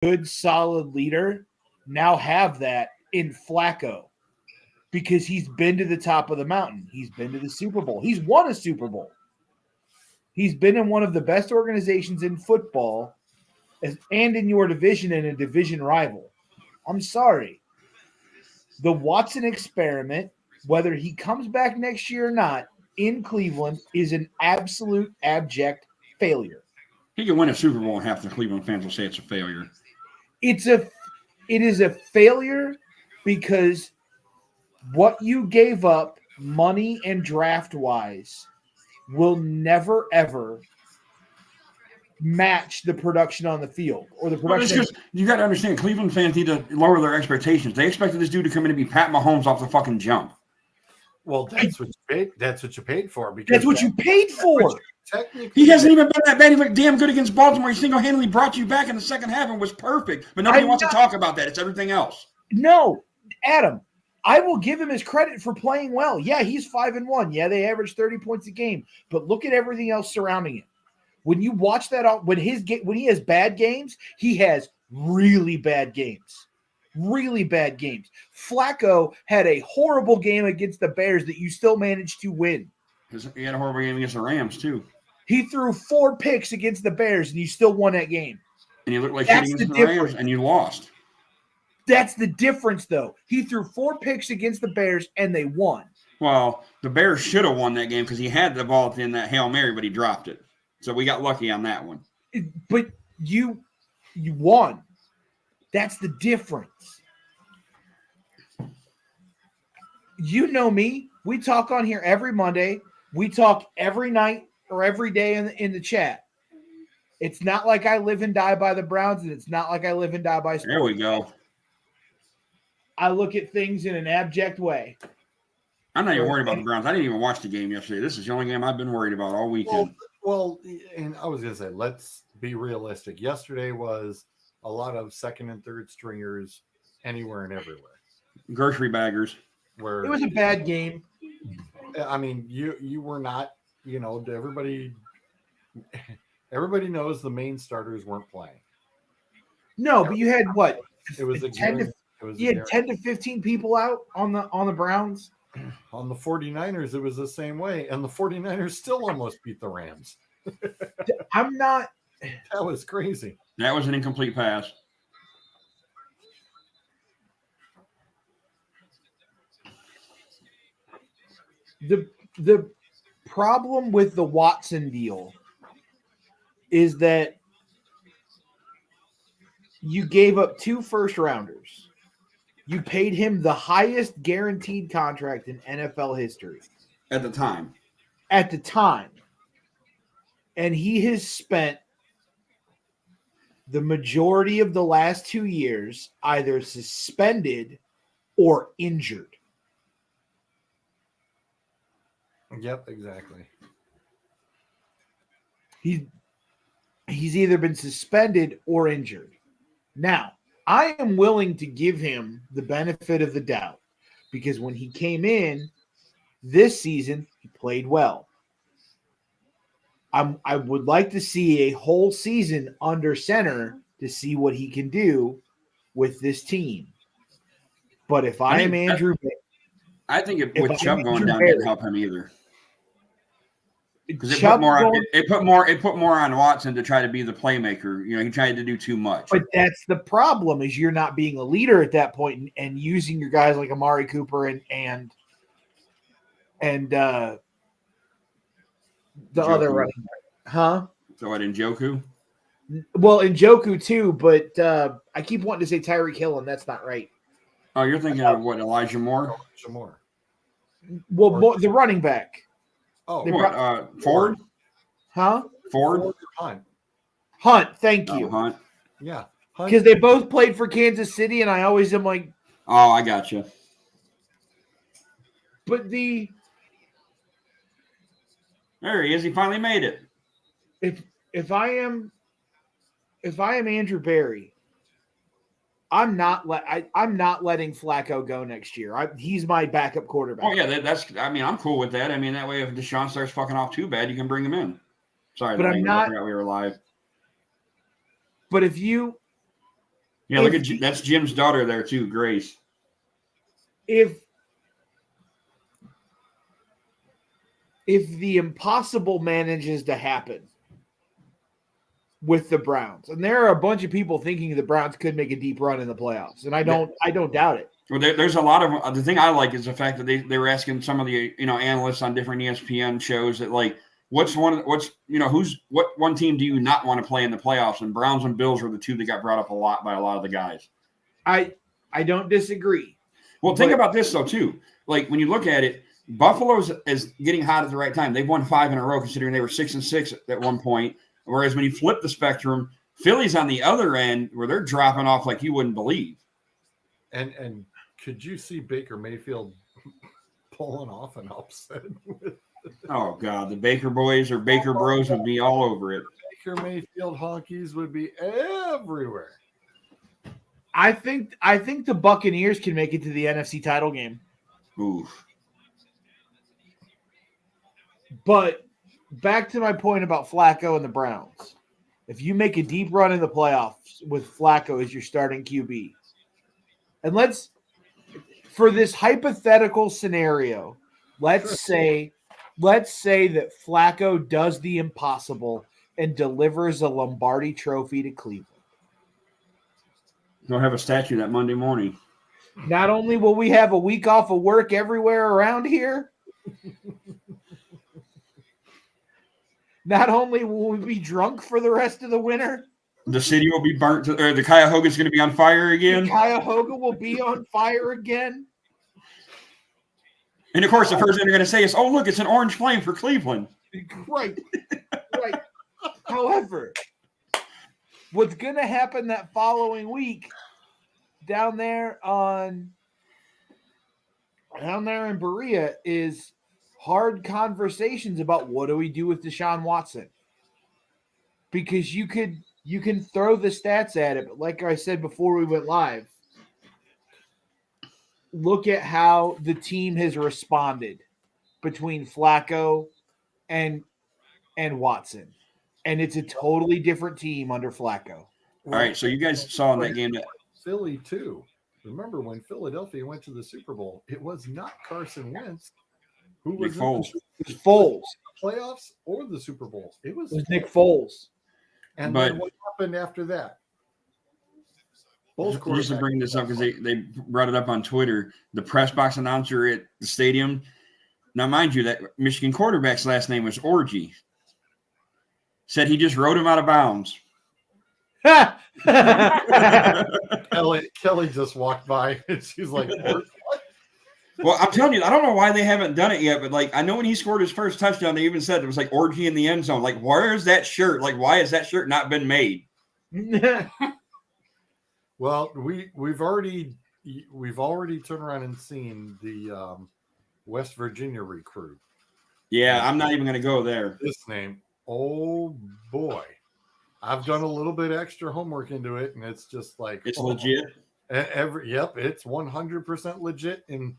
good, solid leader now have that in Flacco because he's been to the top of the mountain. He's been to the Super Bowl. He's won a Super Bowl. He's been in one of the best organizations in football and in your division and a division rival. I'm sorry. The Watson experiment, whether he comes back next year or not, in Cleveland is an absolute abject failure. He can win a Super Bowl and half the Cleveland fans will say it's a failure. It is a failure because what you gave up money and draft wise will never ever match the production on the field or the production. Well, you got to understand, Cleveland fans need to lower their expectations. They expected this dude to come in and be Pat Mahomes off the fucking jump. Well, that's what you paid. That's what you paid for. Because that's what you paid for. He hasn't even been that bad. He looked damn good against Baltimore. He single-handedly brought you back in the second half and was perfect. But nobody wants to talk about that. It's everything else. No, Adam, I will give him his credit for playing well. Yeah, he's 5-1. Yeah, they average 30 points a game. But look at everything else surrounding him. When you watch that, when he has bad games, he has really bad games. Really bad games. Flacco had a horrible game against the Bears that you still managed to win. He had a horrible game against the Rams, too. He threw 4 picks against the Bears, and you still won that game. And you looked like shit against the Rams, and you lost. That's the difference, though. He threw 4 picks against the Bears, and they won. Well, the Bears should have won that game because he had the ball in that Hail Mary, but he dropped it. So we got lucky on that one. But you won. That's the difference. You know me. We talk on here every Monday. We talk every night or every day in the chat. It's not like I live and die by the Browns, and it's not like I live and die by sports. There we go. I look at things in an abject way. I'm not even worried about the Browns. I didn't even watch the game yesterday. This is the only game I've been worried about all weekend. Well, and I was going to say, let's be realistic. Yesterday was a lot of second and third stringers anywhere and everywhere. Grocery baggers. It was a bad game. I mean, you were not, everybody knows the main starters weren't playing. No, but you had what? It was 10 to 15 people out on the Browns. On the 49ers, it was the same way, and the 49ers still almost beat the Rams. I'm not. That was crazy. That was an incomplete pass. The problem with the Watson deal is that you gave up 2 first-rounders. You paid him the highest guaranteed contract in NFL history. At the time. And he has spent the majority of the last 2 years either suspended or injured. Yep, exactly. He's either been suspended or injured. Now, I am willing to give him the benefit of the doubt because when he came in this season, he played well. I would like to see a whole season under center to see what he can do with this team. But if I am Andrew, I think with Chubb going down didn't help him either. Because it put more on Watson to try to be the playmaker. He tried to do too much. But that's the problem is you're not being a leader at that point and using your guys like Amari Cooper and the Njoku. Other running back. Huh? So what, Njoku? Well, Njoku too, but I keep wanting to say Tyreek Hill, and that's not right. Oh, you're thinking of what, Elijah Moore? Elijah Moore. Well, the running back. Oh, what, Ford? Huh? Ford? Hunt, thank you. Hunt. Yeah. Because they both played for Kansas City, and I always am like... Oh, I got you. But there he is. He finally made it. If I am Andrew Berry, I'm not letting Flacco go next year. He's my backup quarterback. Oh yeah, I'm cool with that. I mean, that way if Deshaun starts fucking off too bad, you can bring him in. Sorry, but I'm not. I forgot we were live. But if Yeah, look at that's Jim's daughter there too, Grace. If the impossible manages to happen with the Browns, and there are a bunch of people thinking the Browns could make a deep run in the playoffs, and I don't doubt it. Well, there's a lot of the thing I like is the fact that they were asking some of the analysts on different ESPN shows that like what one team do you not want to play in the playoffs? And Browns and Bills were the two that got brought up a lot by a lot of the guys. I don't disagree. Well, think about this though too. Like when you look at it, Buffalo's is getting hot at the right time. They've won 5 in a row, considering they were 6-6 at one point. Whereas when you flip the spectrum, Philly's on the other end where they're dropping off like you wouldn't believe. And could you see Baker Mayfield pulling off an upset? Oh God, the Baker boys or Baker Bros would be all over it. Baker Mayfield honkies would be everywhere. I think the Buccaneers can make it to the NFC title game. Oof. But back to my point about Flacco and the Browns. If you make a deep run in the playoffs with Flacco as your starting QB, and for this hypothetical scenario, let's say that Flacco does the impossible and delivers a Lombardi trophy to Cleveland. They'll have a statue that Monday morning. Not only will we have a week off of work everywhere around here, not only will we be drunk for the rest of the winter, the city will be burnt, or the Cuyahoga's going to be on fire again. The Cuyahoga will be on fire again. And of course, the first thing they're going to say is, "Oh, look, it's an orange flame for Cleveland." Right. However, what's going to happen that following week down there in Berea is hard conversations about what do we do with Deshaun Watson, because you can throw the stats at it, but like I said before we went live, look at how the team has responded between Flacco and Watson, and it's a totally different team under Flacco. All right, so you guys saw in that game that Philly too. Remember when Philadelphia went to the Super Bowl? It was not Carson Wentz who was Nick Foles. It was Foles. Playoffs or the Super Bowl. It was Nick Foles. And then what happened after that? Just to bring this up because they brought it up on Twitter, the press box announcer at the stadium. Now, mind you, that Michigan quarterback's last name was Orgy. Said he just wrote him out of bounds. Kelly just walked by and she's like, "What?" Well, I'm telling you, I don't know why they haven't done it yet, but like I know when he scored his first touchdown, they even said it was like Orgy in the end zone. Like, where is that shirt? Like, why has that shirt not been made? Well, we've already turned around and seen the West Virginia recruit. Yeah, I'm not even going to go there. This name, oh boy, I've done a little bit extra homework into it, and it's just like it's legit. It's 100% legit. And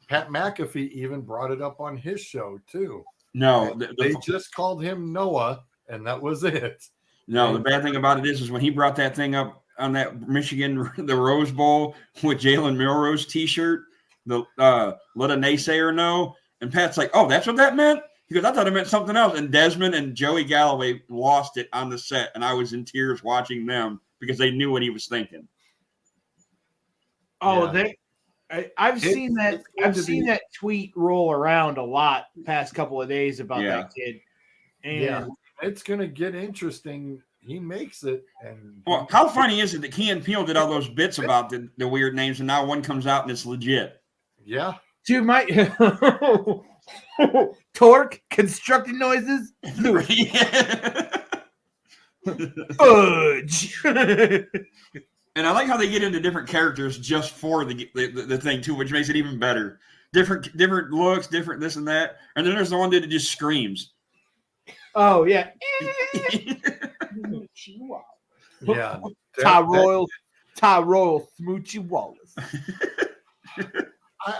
Pat McAfee even brought it up on his show too. No, they just called him Noah, and that was it. No, the bad thing about it is when he brought that thing up on that Michigan, the Rose Bowl with Jalen Milroe's T-shirt, the let a naysayer know, and Pat's like, "Oh, that's what that meant." He goes, "I thought it meant something else." And Desmond and Joey Galloway lost it on the set, and I was in tears watching them because they knew what he was thinking. Oh, yeah. I've seen that. I've seen that tweet roll around a lot the past couple of days about that kid. And it's going to get interesting. He makes it. And well, how funny is it that Key and Peele did all those bits about the weird names, and now one comes out and it's legit? Yeah. Dude, my torque, constructing noises, fudge. And I like how they get into different characters just for the thing too, which makes it even better. Different looks, different this and that. And then there's the one that just screams. Oh yeah. Yeah. Ty Royal Smoochie Wallace.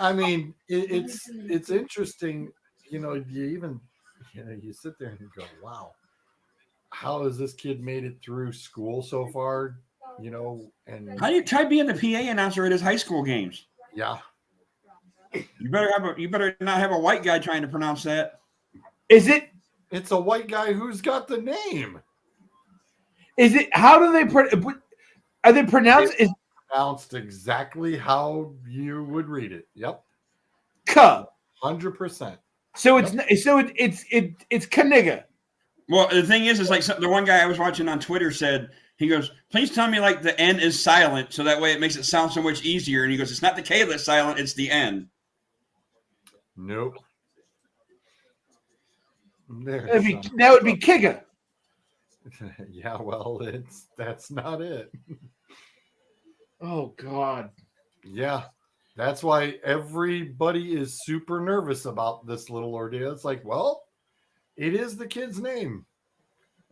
I mean, it's interesting. You sit there and you go, wow, how has this kid made it through school so far? and How do you try being the PA announcer at his high school games? yeah, You better not have a white guy trying to pronounce that. Is it? it's a white guy who's got the name. Is it? How do they? Are they pronounced? Is Pronounced exactly how you would read it. Yep, K? 100%. So it's Kaniga. Well, the thing is like the one guy I was watching on Twitter said, he goes, please tell me like the N is silent, so that way it makes it sound so much easier. And he goes, it's not the K that's silent, it's the N. Nope. That would be Kiga. Yeah, well, that's not it. Oh God. Yeah, that's why everybody is super nervous about this little ordeal. It's like, well, it is the kid's name,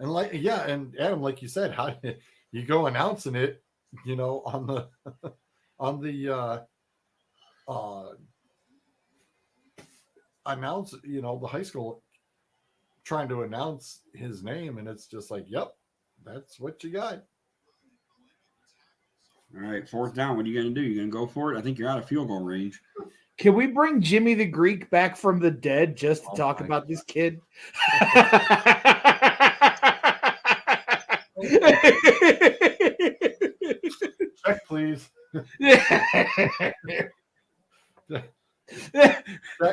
and and Adam, like you said, how you go announcing it, on the announce, the high school trying to announce his name, and it's just like, yep, that's what you got. All right, 4th down. What are you going to do? You going to go for it? I think you're out of field goal range. Can we bring Jimmy the Greek back from the dead just to talk about this kid? Check, please.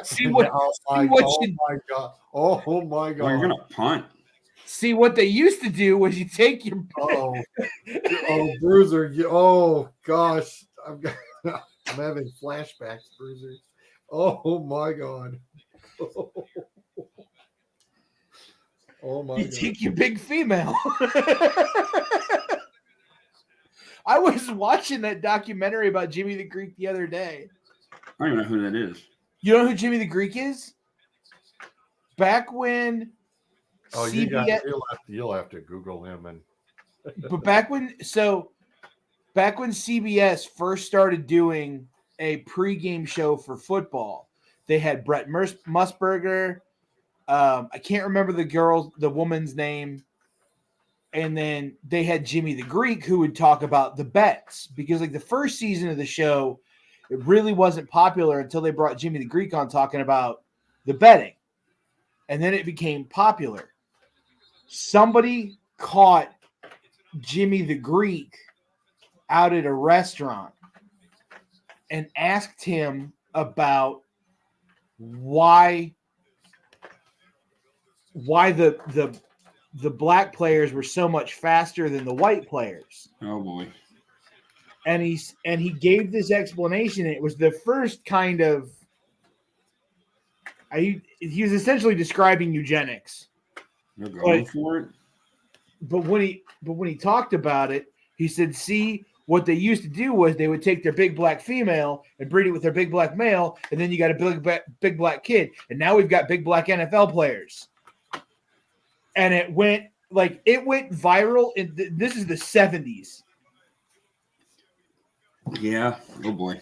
See what? My God! Oh my God! Oh, you're going to punt. See what they used to do was you take your Bruiser! Oh gosh, I'm having flashbacks, Bruiser. Oh my God! Oh my you God! take your big female. I was watching that documentary about Jimmy the Greek the other day. I don't even know who that is. You know who Jimmy the Greek is? Back when CBS, you'll have to Google him but back when CBS first started doing a pregame show for football, they had Brett Musburger. I can't remember the woman's name. And then they had Jimmy the Greek who would talk about the bets, because like the first season of the show, it really wasn't popular until they brought Jimmy the Greek on talking about the betting. And then it became popular. Somebody caught Jimmy the Greek out at a restaurant and asked him about why the black players were so much faster than the white players. Oh boy. And he gave this explanation. It was the first kind of he was essentially describing eugenics. They're going for it. But when he talked about it, he said, see, what they used to do was they would take their big black female and breed it with their big black male, and then you got a big black kid. And now we've got big black NFL players. And it went viral. This is the 70s. Yeah. Oh boy.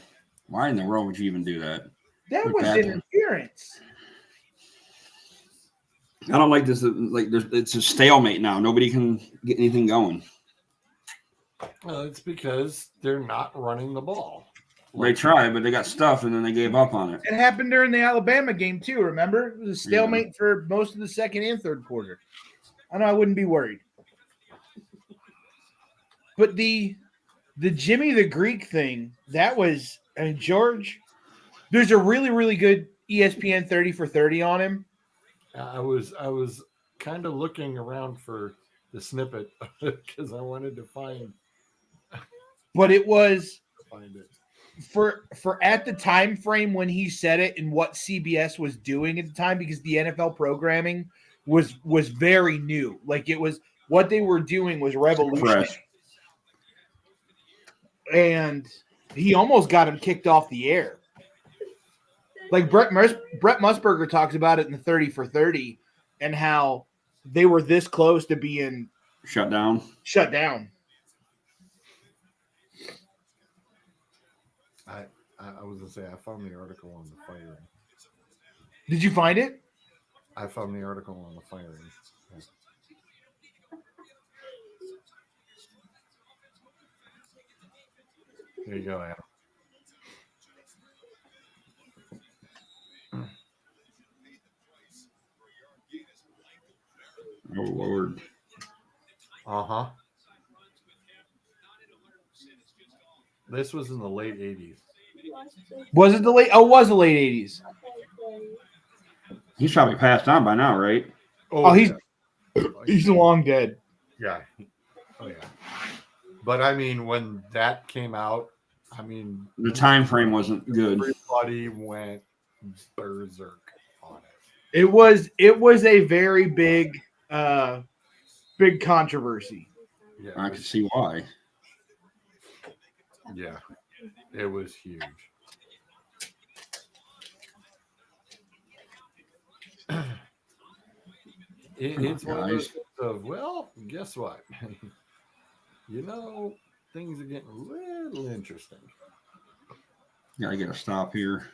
Why in the world would you even do that? That was interference. I don't like this. It's a stalemate now. Nobody can get anything going. Well, it's because they're not running the ball. They tried, but they got stuffed, and then they gave up on it. It happened during the Alabama game too. Remember, it was a stalemate for most of the second and third quarter. I know I wouldn't be worried, but the Jimmy the Greek thing, that was, George. There's a really, really good ESPN 30 for 30 on him. I was kind of looking around for the snippet because I wanted to find. But it was find it for at the time frame when he said it and what CBS was doing at the time, because the NFL programming was very new. Like, it was, what they were doing was revolutionary. Fresh. And he almost got him kicked off the air. Like Brett Musburger talks about it in the 30 for 30 and how they were this close to being shut down. I was gonna say, I found the article on the firing. Did you find it? I found the article on the firing. There you go, Adam. Oh, Lord. Uh-huh. This was in the late 80s. Was it the late? Oh, it was the late 80s. He's probably passed on by now, right? Oh, yeah. he's long dead. Yeah. Oh, yeah. But, I mean, when that came out, I mean... The time frame wasn't good. Everybody went berserk on it. It was a very big controversy. Yeah, I could see why. Yeah, it was huge. It's one of those things of, well, guess what? Things are getting a little interesting. Gotta get a stop here.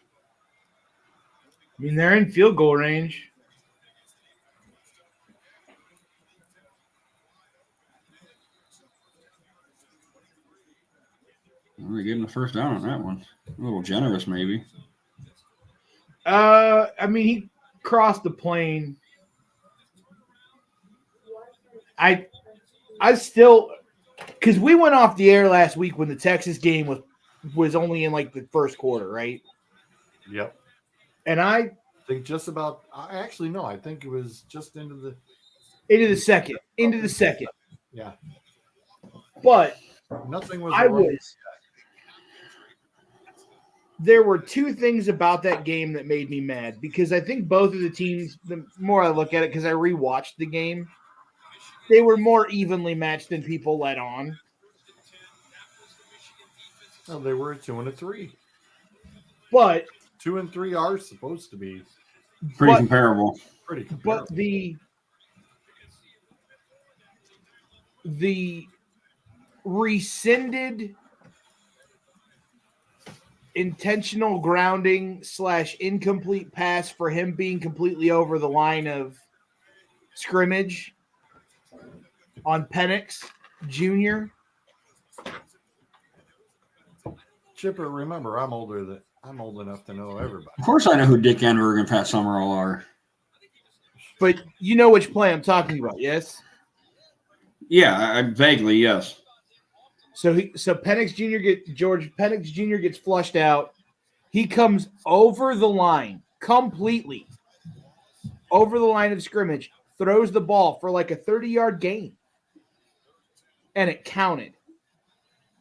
I mean, they're in field goal range. Well, they gave him the first down on that one. A little generous, maybe. I mean, he crossed the plane. I still, because we went off the air last week when the Texas game was only in like the first quarter, right? Yep. And I think just about. Actually, no. I think it was just into the second. Yeah. But nothing was. There were two things about that game that made me mad because I think both of the teams, the more I look at it, because I rewatched the game, they were more evenly matched than people let on. No, they were 2 and 3. But 2 and 3 are supposed to be pretty comparable. But the rescinded intentional grounding / incomplete pass for him being completely over the line of scrimmage on Penix Jr. Chipper, remember, I'm old enough to know everybody. Of course I know who Dick Enberg and Pat Summerall are. But you know which play I'm talking about, yes? Yeah, vaguely, yes. So Penix Jr. gets flushed out. He comes over the line, completely over the line of scrimmage, throws the ball for like a 30-yard gain. And it counted.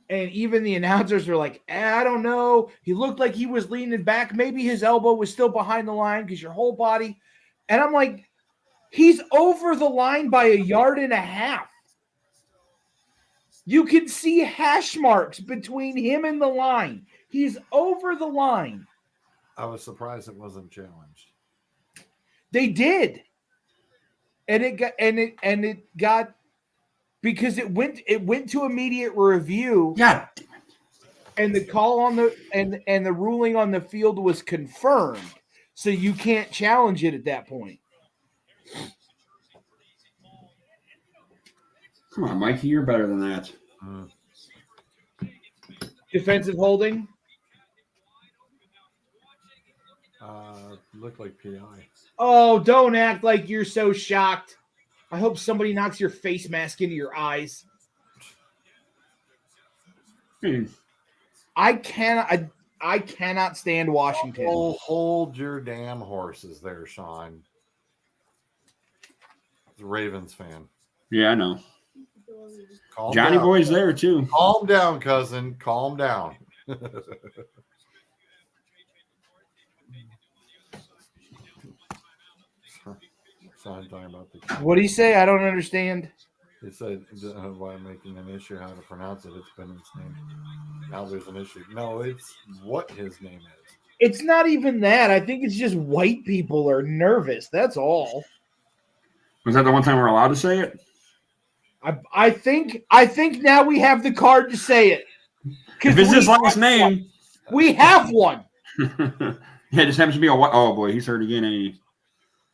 And even the announcers were like, I don't know. He looked like he was leaning back. Maybe his elbow was still behind the line because your whole body. And I'm like, he's over the line by 1.5 yards. You can see hash marks between him and the line. He's over the line. I was surprised it wasn't challenged. They did. And it got because it went to immediate review. Yeah. And the call on and the ruling on the field was confirmed. So you can't challenge it at that point. Come on, Mikey, you're better than that. Defensive holding? Looked like PI. Oh, don't act like you're so shocked. I hope somebody knocks your face mask into your eyes. I cannot stand Washington. Oh, hold your damn horses there, Sean. He's a Ravens fan. Yeah, I know. Calm Johnny down. Boy's there too. Calm down, cousin. Calm down. Talking about what do you say? I don't understand. It said why making an issue how to pronounce it. It's been his name. Now there's an issue. No, it's what his name is. It's not even that. I think it's just white people are nervous. That's all. Was that the one time we're allowed to say it? I think now we have the card to say it. If it's his last name, we have one. Yeah, it just happens to be a white. Oh boy, he's hurt again. Ain't he?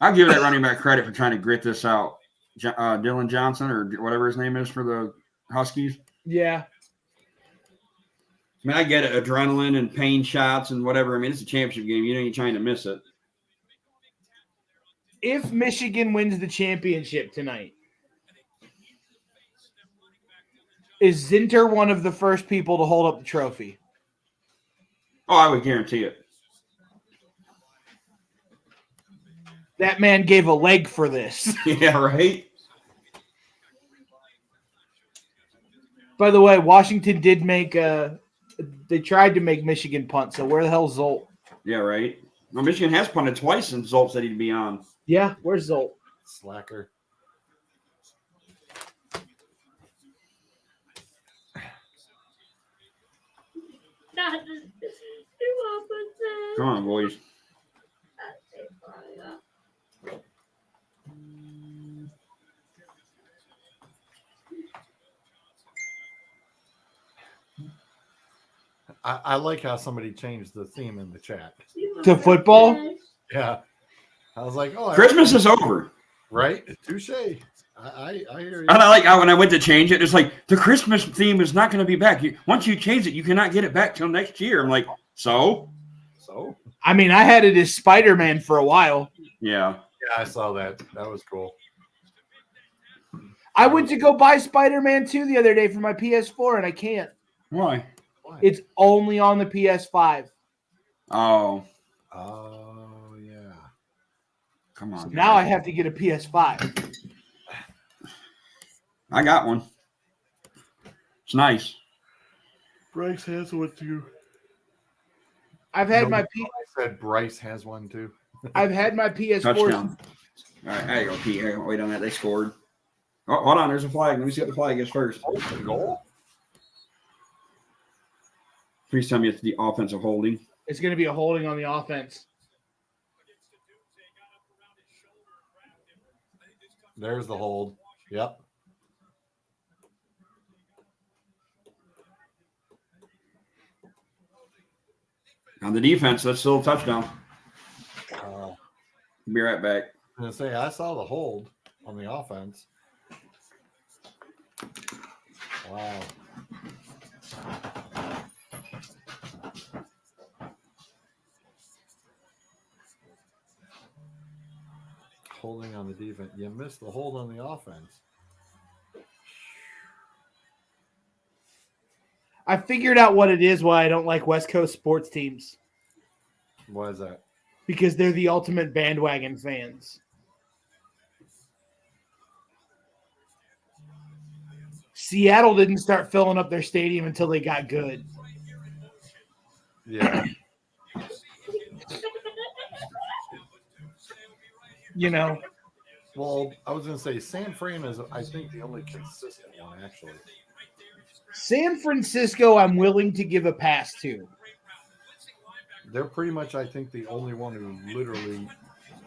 I'll give that running back credit for trying to grit this out. Dylan Johnson or whatever his name is for the Huskies. Yeah. mean, I get it, adrenaline and pain shots and whatever. I mean, it's a championship game. You know, you're trying to miss it. If Michigan wins the championship tonight, is Zinter one of the first people to hold up the trophy? Oh, I would guarantee it. That man gave a leg for this. Yeah, right? By the way, Washington did make they tried to make Michigan punt, so where the hell's Zolt? Yeah, right. Well, Michigan has punted twice and Zolt said he'd be on. Yeah, where's Zolt? Slacker. Come on, boys. I like how somebody changed the theme in the chat. To football? Yeah. I was like, oh, Christmas is over. Right? Touche. I hear you. And I like how when I went to change it, it's like the Christmas theme is not going to be back. Once you change it, you cannot get it back till next year. I'm like, so? I mean, I had it as Spider-Man for a while. Yeah. Yeah, I saw that. That was cool. I went to go buy Spider-Man 2 the other day for my PS4, and I can't. Why? It's only on the PS5. Oh. Oh, yeah. Come on. Now I have to get a PS5. I got one. It's nice. Bryce has one too. I've had I said Bryce has one too. I've had my PS4. Touchdown. All right, there you go, Pete. I wait on that. They scored. Oh, hold on. There's a flag. Let me see what the flag is first. Goal? Please tell me it's the offensive holding. It's going to be a holding on the offense. There's the hold. Yep. On the defense, that's still a touchdown. Be right back. I'm going to say, I saw the hold on the offense. Wow. Holding on the defense. You missed the hold on the offense. I figured out what it is why I don't like West Coast sports teams. Why is that? Because they're the ultimate bandwagon fans. Seattle didn't start filling up their stadium until they got good. Yeah. You know. Well, I was going to say San Fran is, I think, the only consistent one, actually. San Francisco, I'm willing to give a pass to. They're pretty much, I think, the only one who literally,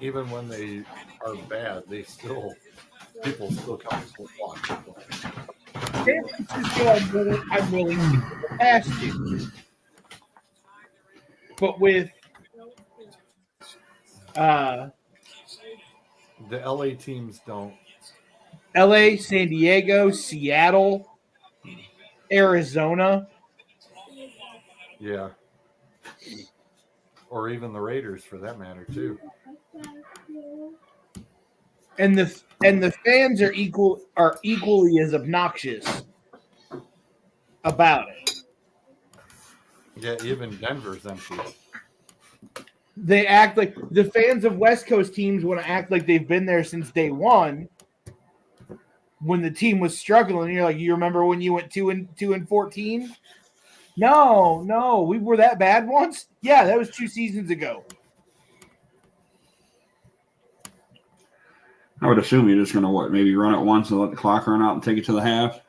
even when they are bad, people still come to watch. San Francisco, I'm willing to give a pass to. But with the LA teams don't. LA, San Diego, Seattle, Arizona. Yeah. Or even the Raiders, for that matter, too. And the fans are equally as obnoxious about it. Yeah, even Denver's empty. They act like the fans of West Coast teams want to act like they've been there since day one. When the team was struggling, you're like, you remember when you went 2-14? No, we were that bad once. Yeah, that was 2 seasons ago. I would assume you're just going to, maybe run it once and let the clock run out and take it to the half.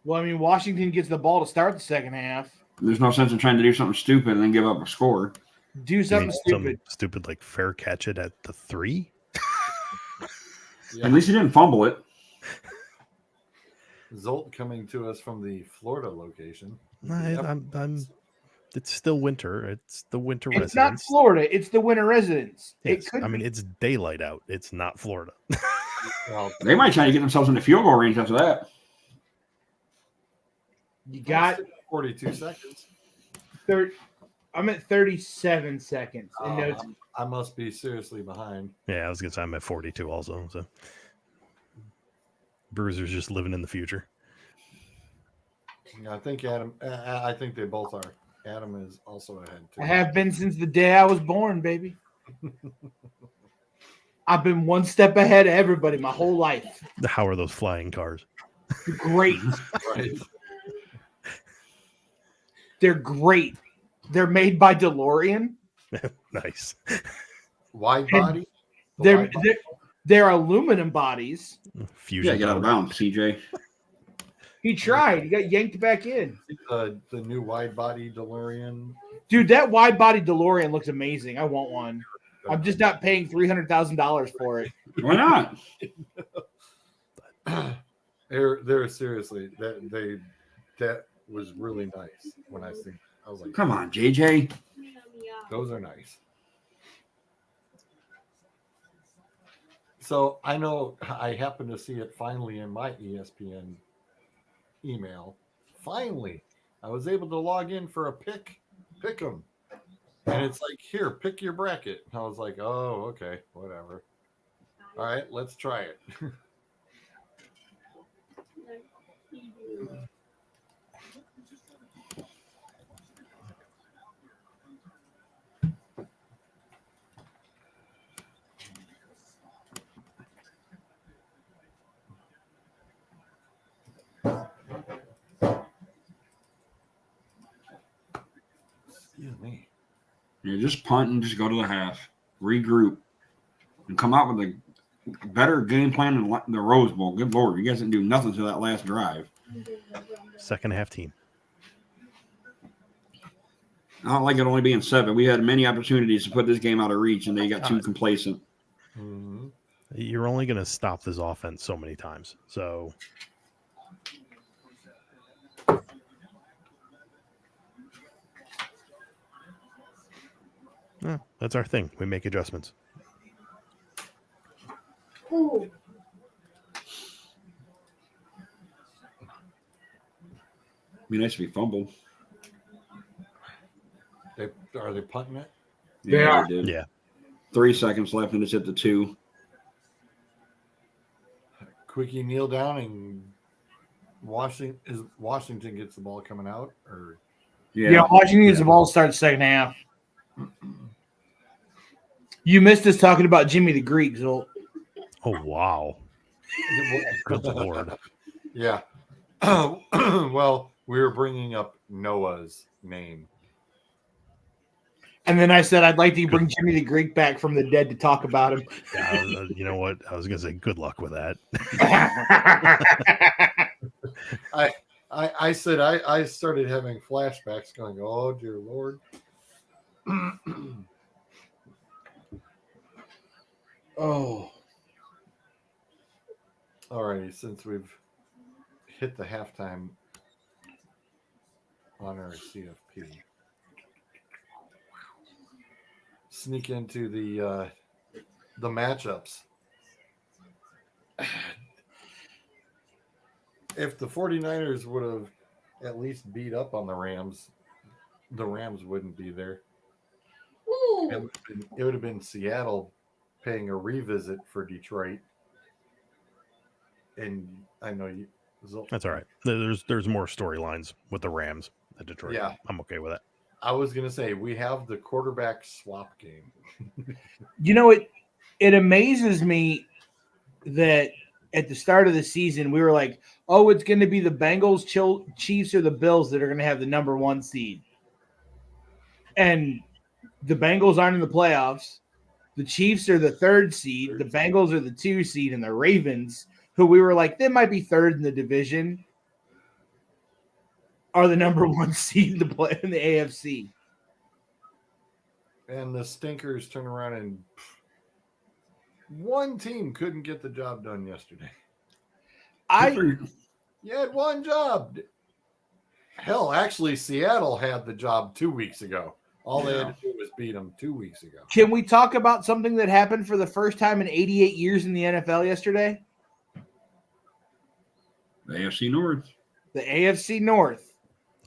Well, I mean, Washington gets the ball to start the second half. There's no sense in trying to do something stupid and then give up a score. Do something stupid. Stupid, like fair catch it at the 3. Yeah. At least he didn't fumble it. Zolt coming to us from the Florida location. It's still winter. It's the winter It's residence. not Florida. It's the winter residence. Yes, It could be. it's daylight out. It's not Florida. Well, They might try to get themselves into field goal range after that. You got 42 seconds. I'm at 37 seconds. And no, I must be seriously behind. Yeah, I was gonna say I'm at 42 also. So Bruiser's just living in the future. I think Adam. I think they both are. Adam is also ahead too. I have been since the day I was born, baby. I've been one step ahead of everybody my whole life. How are those flying cars? Great. Right. They're great. They're made by DeLorean. Nice. Wide body. They're aluminum bodies. Fusion. Get out of power. bounds, CJ. He tried. He got yanked back in. The new wide body DeLorean. Dude, that wide body DeLorean looks amazing. I want one. I'm just not paying $300,000 for it. Why not? They're seriously that was really nice when I think I was like, Come on, JJ. those are nice. So I know I happened to see it finally in my ESPN email. Finally, I was able to log in for a pick 'em. And it's like, here, pick your bracket. And I was like, oh, okay, whatever. All right, let's try it. Excuse me. You just punt and just go to the half, regroup, and come out with a better game plan than the Rose Bowl. Good Lord, you guys didn't do nothing to that last drive. Second half team. I don't like it only being 7. We had many opportunities to put this game out of reach, and they got too complacent. Mm-hmm. You're only going to stop this offense so many times. So yeah, that's our thing. We make adjustments. Ooh. Be nice if we fumbled. Are they punting it? They are. Did. Yeah. 3 seconds left, and it's at the 2. Quickie kneel down and Washington gets the ball coming out, or Yeah, Washington needs the ball to start the second half. You missed us talking about Jimmy the Greek, Zolt. Oh, wow. Good Lord. Yeah. Well, we were bringing up Noah's name. And then I said I'd like to bring Jimmy the Greek back from the dead to talk about him. Yeah, you know what? I was going to say good luck with that. I said I started having flashbacks going, oh, dear Lord. Oh. All righty, since we've hit the halftime on our CFP, sneak into the matchups. If the 49ers would have at least beat up on the Rams wouldn't be there. Ooh. It would have been Seattle paying a revisit for Detroit. And I know you. That's all right. There's more storylines with the Rams than Detroit. Yeah. I'm okay with that. I was going to say, we have the quarterback swap game. You know, it amazes me that at the start of the season, we were like, oh, it's going to be the Bengals, Chiefs, or the Bills that are going to have the number 1 seed. And the Bengals aren't in the playoffs. The Chiefs are the 3rd seed. The Bengals are the 2 seed. And the Ravens, who we were like, they might be 3rd in the division, are the number 1 seed in the AFC. And the stinkers turn around and one team couldn't get the job done yesterday. You had one job. Hell, actually, Seattle had the job 2 weeks ago. All they had to do was beat them 2 weeks ago. Can we talk about something that happened for the first time in 88 years in the NFL yesterday? The AFC North. The AFC North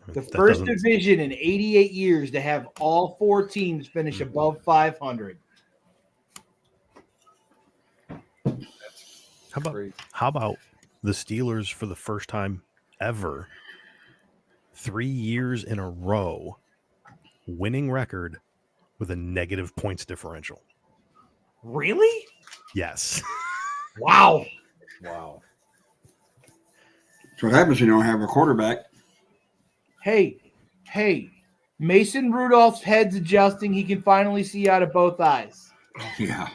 The That first doesn't- division in 88 years to have all 4 teams finish above 500. Crazy. How about the Steelers for the first time ever, 3 years in a row, winning record with a negative points differential? Really? Yes. Wow. Wow. That's what happens when you don't have a quarterback. Hey, Mason Rudolph's head's adjusting. He can finally see out of both eyes. Yeah.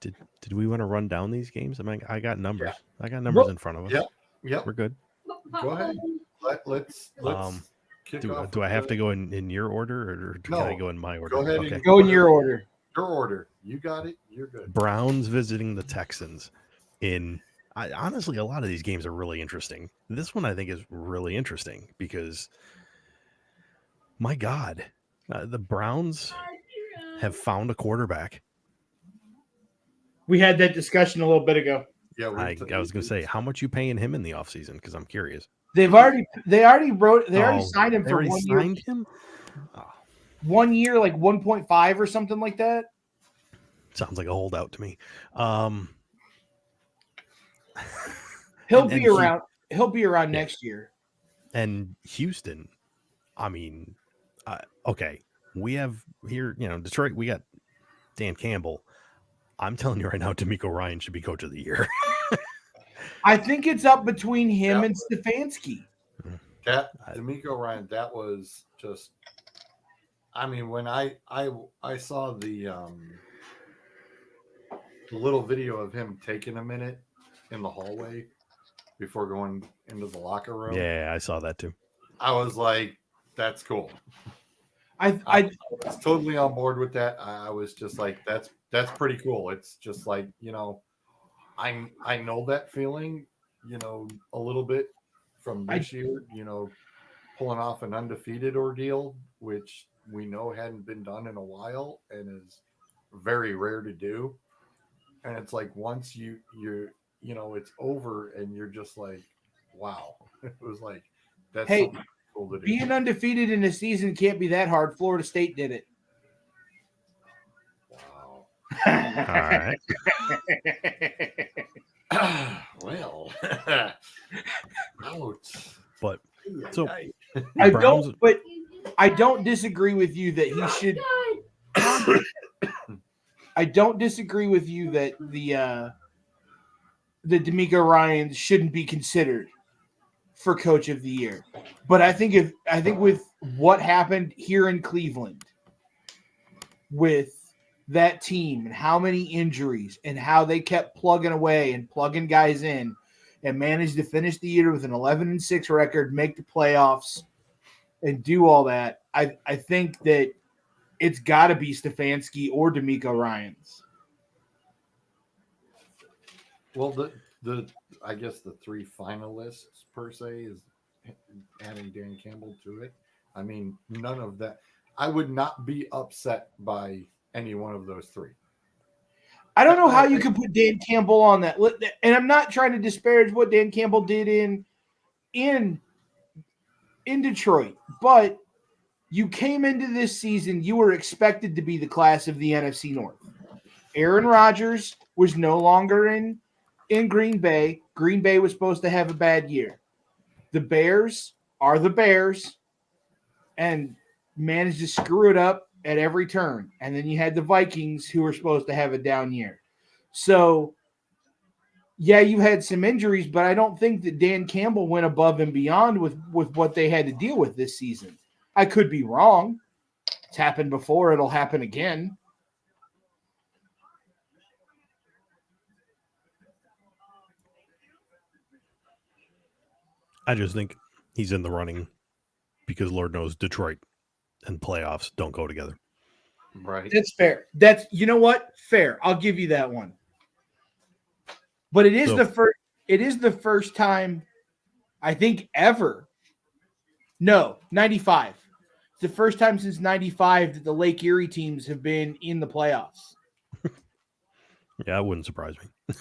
Did we want to run down these games? I mean, I got numbers. I got numbers in front of us. Yep. We're good. Go ahead. Let's kick off. Do I have to go in your order, or can I No, go in my order? go ahead Okay. and Go in your order. Your order. You got it. You're good. Browns visiting the Texans. Honestly, a lot of these games are really interesting. This one I think is really interesting because, my God, the Browns have found a quarterback. We had that discussion a little bit ago. Yeah, I was going to say, how much you paying him in the offseason? Because I'm curious. They already signed him They for already 1 year. signed him? Oh, 1 year, like 1.5 or something like that. sounds like a holdout to me. He'll And- be and around. He'll be around Yeah. next year. And Houston, I mean, okay, we have here, Detroit, we got Dan Campbell. I'm telling you right now, D'Amico Ryan should be coach of the year. I think it's up between him Yeah. and Stefanski. That D'Amico Ryan, that was just. I mean, when I saw the little video of him taking a minute in the hallway before going into the locker room, Yeah, I saw that too. I I was like, "That's cool." I was totally on board with that. I was just like, "That's pretty cool." It's just like I know that feeling, a little bit from this year, pulling off an undefeated ordeal, which we know hadn't been done in a while and is very rare to do. And it's like once you're it's over and you're just like, wow. It was like that's Hey, something cool to do. being undefeated in a season can't be that hard. Florida State did it. Wow. All right. Well, ouch. But so I Browns- don't, but I don't disagree with you that he should. I don't disagree with you that the D'Amico Ryans shouldn't be considered for Coach of the Year. But I think with what happened here in Cleveland with that team and how many injuries and how they kept plugging away and plugging guys in and managed to finish the year with an 11-6 record, make the playoffs, and do all that, I think that it's got to be Stefanski or D'Amico Ryans. Well, the I guess the three finalists per se is adding Dan Campbell to it. I mean, none of that. I would not be upset by any one of those three. I don't know how you could put Dan Campbell on that. And I'm not trying to disparage what Dan Campbell did in Detroit, but you came into this season, you were expected to be the class of the NFC North. Aaron Rodgers was no longer in Green Bay. Green Bay was supposed to have a bad year. The Bears are the Bears and managed to screw it up at every turn. And then you had the Vikings who were supposed to have a down year. So, yeah, you had some injuries, but I don't think that Dan Campbell went above and beyond with what they had to deal with this season. I could be wrong. It's happened before. It'll happen again. I just think he's in the running because Lord knows Detroit and playoffs don't go together. Right. That's fair. That's, you know what? Fair. I'll give you that one. But it is the first time, I think, ever. No, 95. It's the first time since 95 that the Lake Erie teams have been in the playoffs. Yeah, that wouldn't surprise me.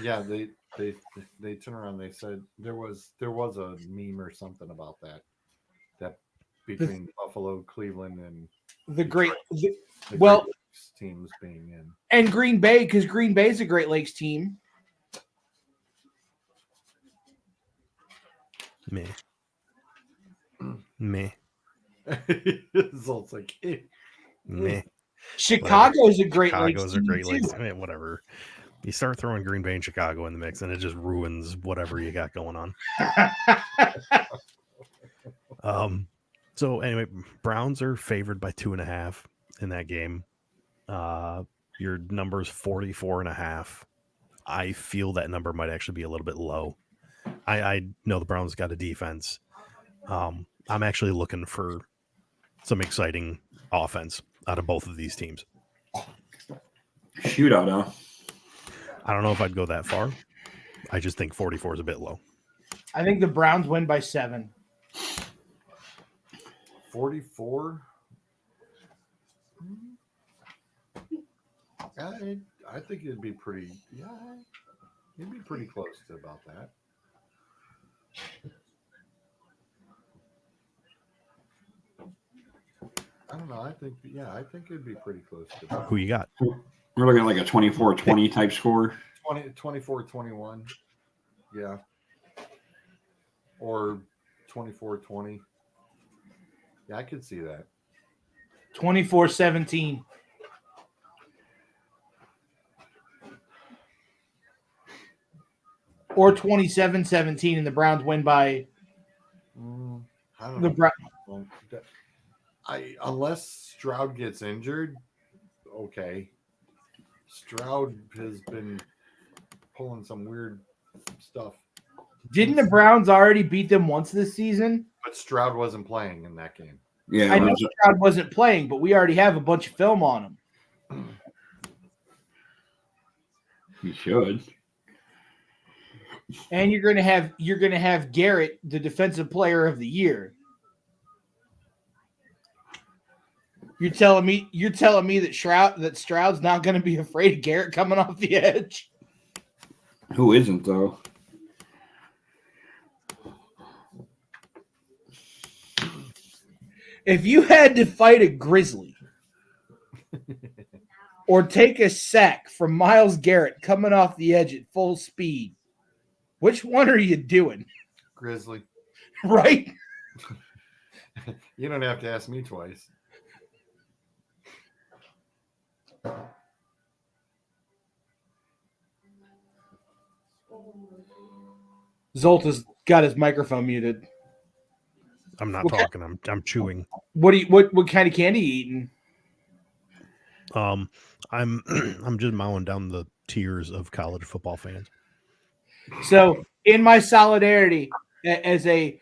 Yeah, they turn around. They said there was a meme or something about that between Buffalo, Cleveland, and the Detroit, great, the well, Great Lakes teams being in. and Green Bay, because Green Bay's a Great Lakes team. Meh. So it's like, Meh. Chicago's a Great Chicago's Lakes a team Great Lakes. too. I mean, whatever. You start throwing Green Bay and Chicago in the mix, and it just ruins whatever you got going on. So anyway, Browns are favored by 2.5 in that game. Your number's 44.5. I feel that number might actually be a little bit low. I know the Browns got a defense. I'm actually looking for some exciting offense out of both of these teams. Shootout, huh? I don't know if I'd go that far. I just think 44 is a bit low. I think the Browns win by 7. 44. I think it'd be pretty. Yeah, it'd be pretty close to about that. I don't know. I think it'd be pretty close to that. Who you got? We're looking at like a 24-20 type score. 24-21. Yeah. Or 24-20. Yeah, I could see that. 24-17. Or 27-17, and the Browns win by I don't the know. Browns. Unless Stroud gets injured, okay. Stroud has been pulling some weird stuff. Didn't the Browns already beat them once this season? But Stroud wasn't playing in that game. Yeah, I know Stroud wasn't playing, but we already have a bunch of film on him. he should. And you're gonna have Garrett, the defensive player of the year. You're telling me that Stroud's not gonna be afraid of Garrett coming off the edge? Who isn't though? If you had to fight a grizzly or take a sack from Myles Garrett coming off the edge at full speed, which one are you doing? Grizzly. Right? You don't have to ask me twice. Zolta's got his microphone muted. I'm not talking. I'm chewing. What kind of candy you eating? I'm just mowing down the tears of college football fans. So, in my solidarity, as a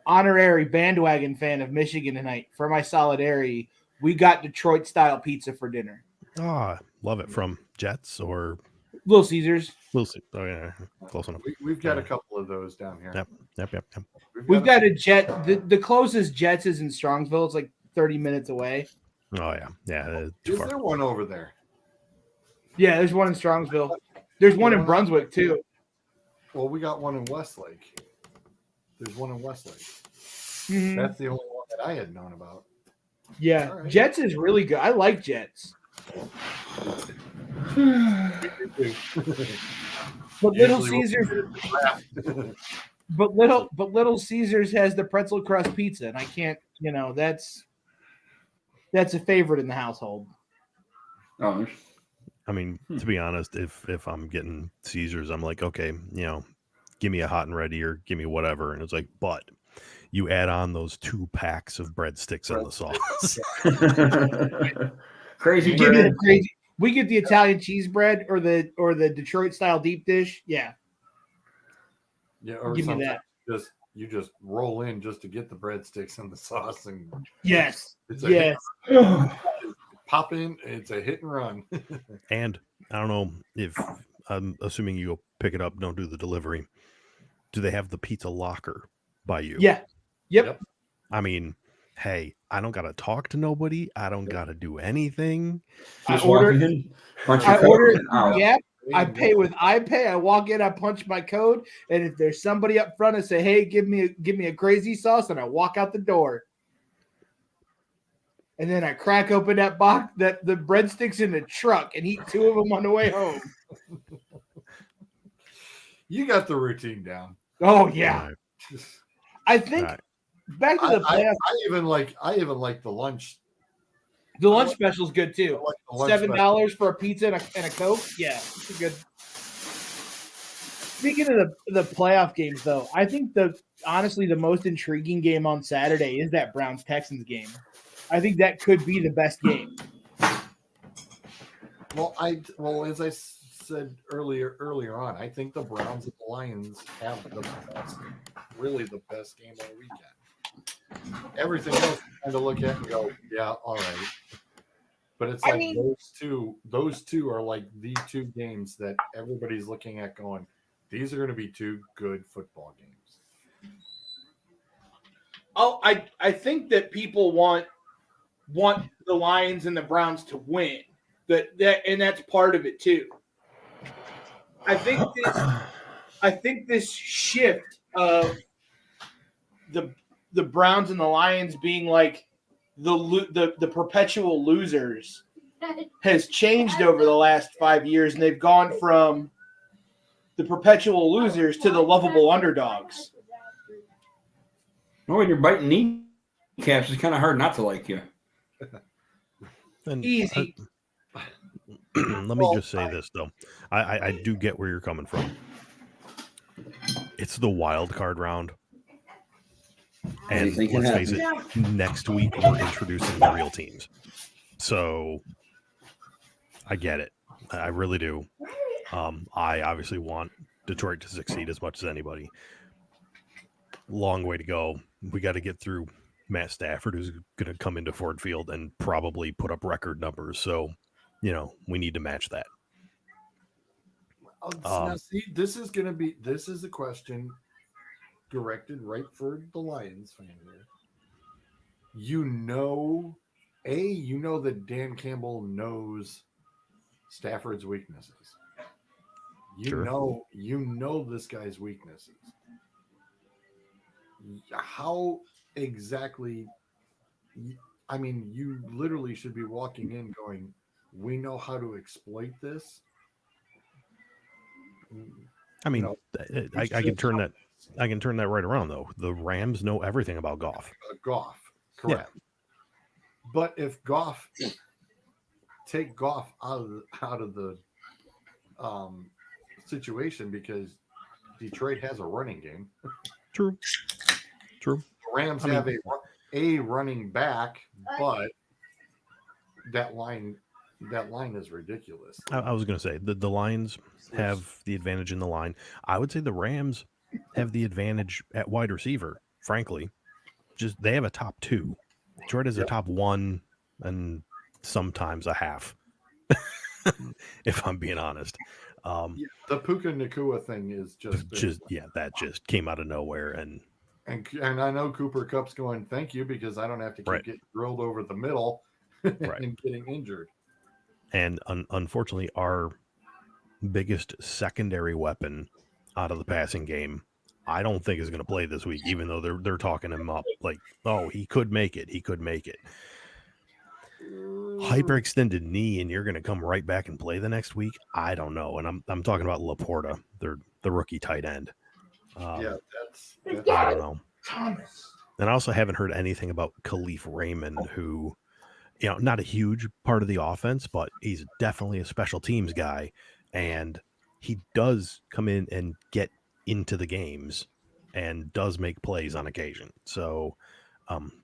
honorary bandwagon fan of Michigan tonight, for my solidarity, we got Detroit style pizza for dinner. Ah, love it. From Jets or Little Caesars. We'll see. Oh yeah, close enough. We've got a couple of those down here. Yep. We've got a Jet. The closest Jets is in Strongsville. It's like 30 minutes away. Oh yeah. Too Is far. there one over there? Yeah, there's one in Strongsville. There's one in Brunswick too. Well, we got one in Westlake. There's one in Westlake. Mhm. That's the only one that I had known about. Yeah, All right. Jets is really good. I like Jets. But Little Caesars, but Little Caesars has the pretzel crust pizza, and I can't. That's a favorite in the household. Oh, I mean, to be honest, if I'm getting Caesars, I'm like, okay, give me a hot and ready or give me whatever, and it's like, but you add on those 2 packs of breadsticks and the sauce. crazy Give me bread. the crazy. We get the Italian cheese bread or the Detroit style deep dish. Yeah, Yeah, or give me sometimes that. you just roll in just to get the breadsticks and the sauce, and Yes, it's a yes. pop in. It's a hit and run. And I don't know if I'm assuming you go pick it up, don't do the delivery. Do they have the pizza locker by you? Yeah. Yep. I mean, hey, I don't gotta talk to nobody. I don't gotta do anything. I Just walk ordered. in, punch your I code, ordered and out. the app. I pay with iPay. I walk in, I punch my code, and if there's somebody up front and say, "Hey, give me a crazy sauce," and I walk out the door. And then I crack open that box, the breadsticks in the truck, and eat 2 of them on the way home. You got the routine down. Oh yeah, Right. I think Right. back to the playoffs. I even like the lunch. The lunch special's good too. I like the lunch special. $7 for a pizza and a Coke. Yeah, it's a good. Speaking of the playoff games, though, I think honestly the most intriguing game on Saturday is that Browns Texans game. I think that could be the best game. Well, as I said earlier on, I think the Browns and the Lions have really the best game all weekend. Everything else you kind of look at and go, yeah, all right. But it's like those two are like the 2 games that everybody's looking at going, these are going to be 2 good football games. Oh, I think that people want the Lions and the Browns to win. And that's part of it too. I think this shift of the Browns and the Lions being like the perpetual losers has changed over the last 5 years, and they've gone from the perpetual losers to the lovable underdogs. Well, when you're biting kneecaps, it's kind of hard not to like you. And, Easy. let me just say this though, I do get where you're coming from. It's the wild card round, and let's face it, next week we're introducing the real teams. So I get it, I really do. I obviously want Detroit to succeed as much as anybody. Long way to go. We got to get through Matt Stafford, who's going to come into Ford Field and probably put up record numbers. So, we need to match that. Now, see, this is a question directed right for the Lions fan here. You know that Dan Campbell knows Stafford's weaknesses. You know this guy's weaknesses. How exactly? I mean, you literally should be walking in going, we know how to exploit this. I mean, I can turn that. I can turn that right around though. The Rams know everything about Goff. Goff, correct. Yeah. But if take Goff out of the situation, because Detroit has a running game. True. The Rams have a running back, but that line is ridiculous. I was going to say the Lions have the advantage in the line. I would say the Rams have the advantage at wide receiver. Frankly, just they have a top 2. Detroit has a top 1 and sometimes a half. If I'm being honest. The Puka Nacua thing is just that just came out of nowhere, and I know Cooper Kupp's going, thank you, because I don't have to keep getting drilled over the middle and getting injured. And unfortunately, our biggest secondary weapon out of the passing game, I don't think is going to play this week, even though they're talking him up like, oh, he could make it. Hyperextended knee, and you're going to come right back and play the next week. I don't know. And I'm talking about Laporta, the rookie tight end. That's I don't know. Thomas. And I also haven't heard anything about Khalif Raymond, who, not a huge part of the offense, but he's definitely a special teams guy. And he does come in and get into the games and does make plays on occasion. So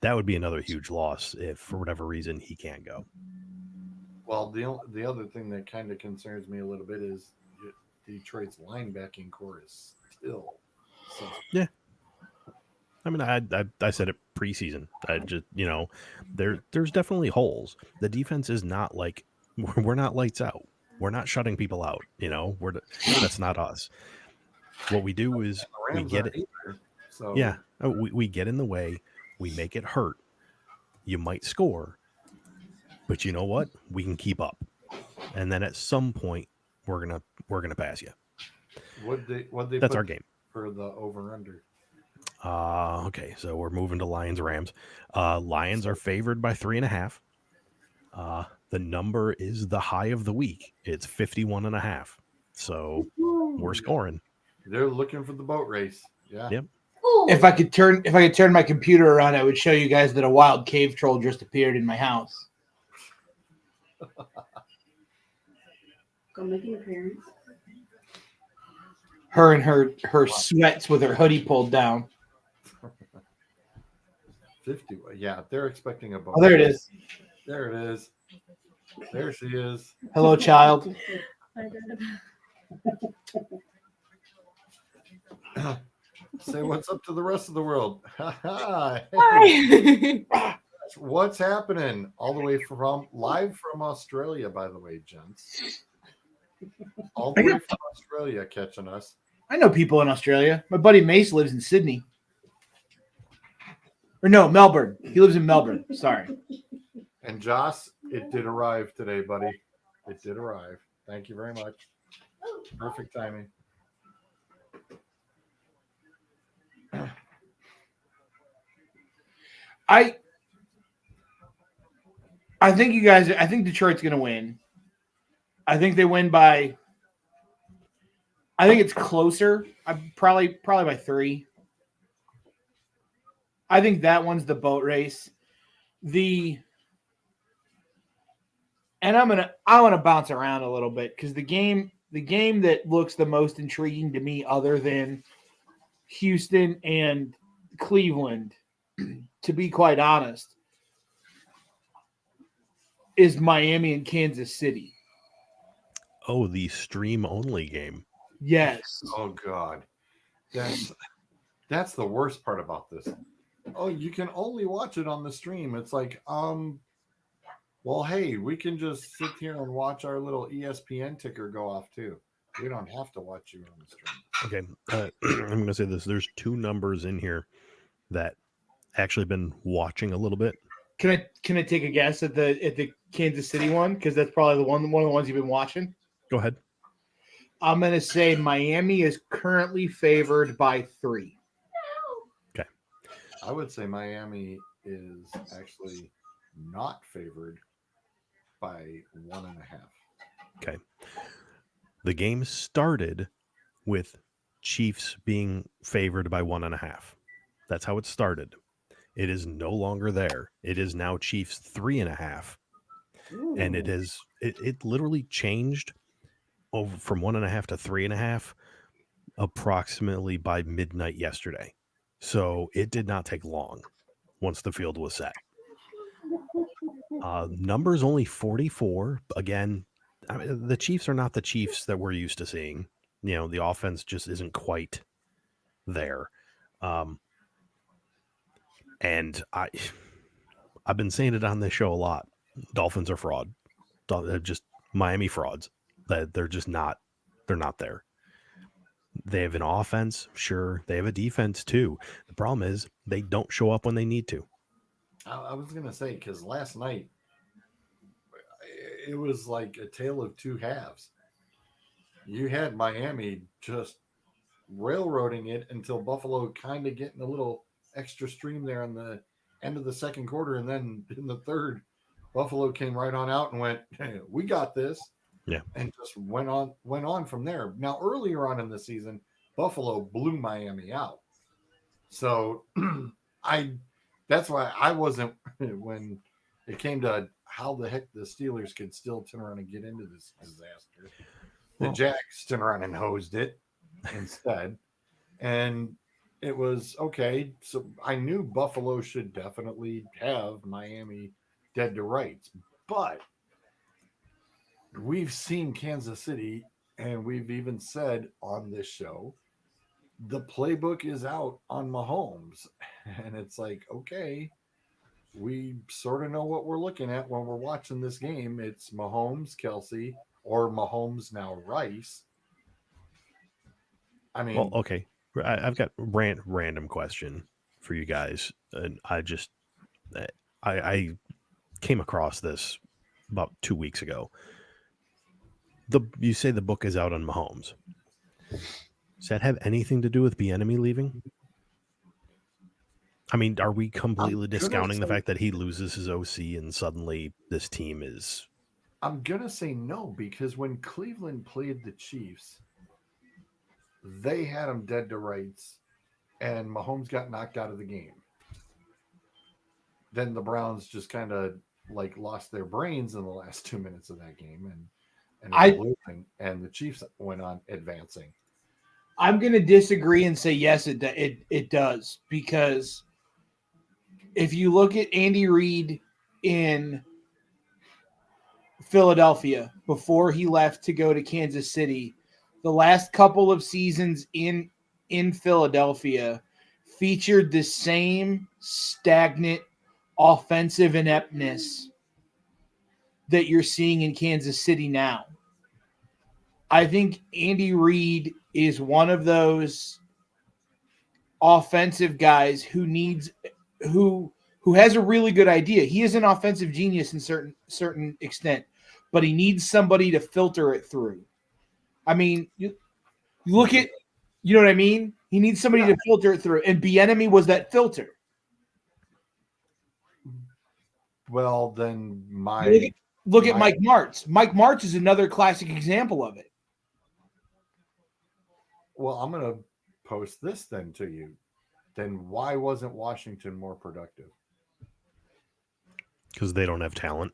that would be another huge loss if, for whatever reason, he can't go. Well, the other thing that kind of concerns me a little bit is Detroit's linebacking core is still. Yeah. I mean, I said it preseason. I just, there's definitely holes. The defense is not like, we're not lights out. We're not shutting people out. That's not us. What we do is we get it. So yeah, we get in the way. We make it hurt. You might score, but you know what? We can keep up. And then at some point, we're gonna pass you. What they That's put our game. for the over under? Okay, so we're moving to Lions Rams. Lions are favored by 3.5. The number is the high of the week. It's 51.5. So we're scoring. They're looking for the boat race. Yeah. Yep. Ooh. If I could turn my computer around, I would show you guys that a wild cave troll just appeared in my house. Go make an appearance. Her and her sweats with her hoodie pulled down. 50. Yeah, they're expecting a boat. Oh, there it is. There it is. There she is. Hello, child. Say what's up to the rest of the world. Hi. Hi. What's happening? All the way from live from Australia, by the way, gents. All the way from Australia catching us. I know people in Australia. My buddy Mace lives in Sydney. Or no, Melbourne. He lives in Melbourne. Sorry. And Joss, it did arrive today, buddy. It did arrive. Thank you very much. Perfect timing. I think Detroit's going to win. I think they win by I think it's closer. Probably by 3. I think that one's the boat race. And I want to bounce around a little bit because the game that looks the most intriguing to me, other than Houston and Cleveland, to be quite honest, is Miami and Kansas City. Oh, the stream only game. Yes. Oh God, that's the worst part about this. Oh, you can only watch it on the stream. It's like, well, hey, we can just sit here and watch our little ESPN ticker go off too. We don't have to watch you on the stream. Okay, I'm going to say this. There's 2 numbers in here that actually been watching a little bit. Can I take a guess at the Kansas City one, because that's probably one of the ones you've been watching? Go ahead. I'm going to say Miami is currently favored by 3. Okay. I would say Miami is actually not favored by 1.5. Okay. The game started with Chiefs being favored by 1.5. That's how it started. It is no longer there. It is now Chiefs 3.5. And it literally changed over from 1.5 to 3.5 approximately by midnight yesterday. So it did not take long once the field was set. Numbers only 44. Again, I mean, the Chiefs are not the Chiefs that we're used to seeing. You know, the offense just isn't quite there. And I've been saying it on this show a lot. Dolphins are fraud. They're just Miami frauds. They're just not. They're not there. They have an offense, sure. They have a defense too. The problem is they don't show up when they need to. I was gonna say, because last night it was like a tale of 2 halves. You had Miami just railroading it until Buffalo kind of getting a little extra stream there in the end of the second quarter, and then in the third, Buffalo came right on out and went, "Hey, we got this." Yeah. And just went on from there. Now, earlier on in the season, Buffalo blew Miami out. So that's why I wasn't, when it came to how the heck the Steelers could still turn around and get into this disaster. The Jags turned around and hosed it instead. And it was okay. So I knew Buffalo should definitely have Miami dead to rights. But we've seen Kansas City, and we've even said on this show, the playbook is out on Mahomes. And it's like, okay, we sort of know what we're looking at when we're watching this game. It's Mahomes, Kelsey, or Mahomes now Rice. I mean, Well, okay. I've got random question for you guys. And I came across this about 2 weeks ago. you say the book is out on Mahomes. Does that have anything to do with Bieniemy leaving? I mean, are we completely discounting the fact that he loses his OC and suddenly this team is? I'm gonna say no, because when Cleveland played the Chiefs, they had them dead to rights, and Mahomes got knocked out of the game. Then the Browns just kind of like lost their brains in the last 2 minutes of that game, and the Chiefs went on advancing. I'm going to disagree and say yes, it does, because if you look at Andy Reid in Philadelphia before he left to go to Kansas City, the last couple of seasons in Philadelphia featured the same stagnant offensive ineptness that you're seeing in Kansas City now. I think Andy Reid is one of those offensive guys who has a really good idea. He is an offensive genius in certain extent, but he needs somebody to filter it through. I mean, you look at, you know what I mean? He needs somebody to filter it through, and Bieniemy was that filter. Well, then look at Mike Martz. Mike Martz is another classic example of it. Well, I'm going to post this then to you. Then why wasn't Washington more productive? Because they don't have talent.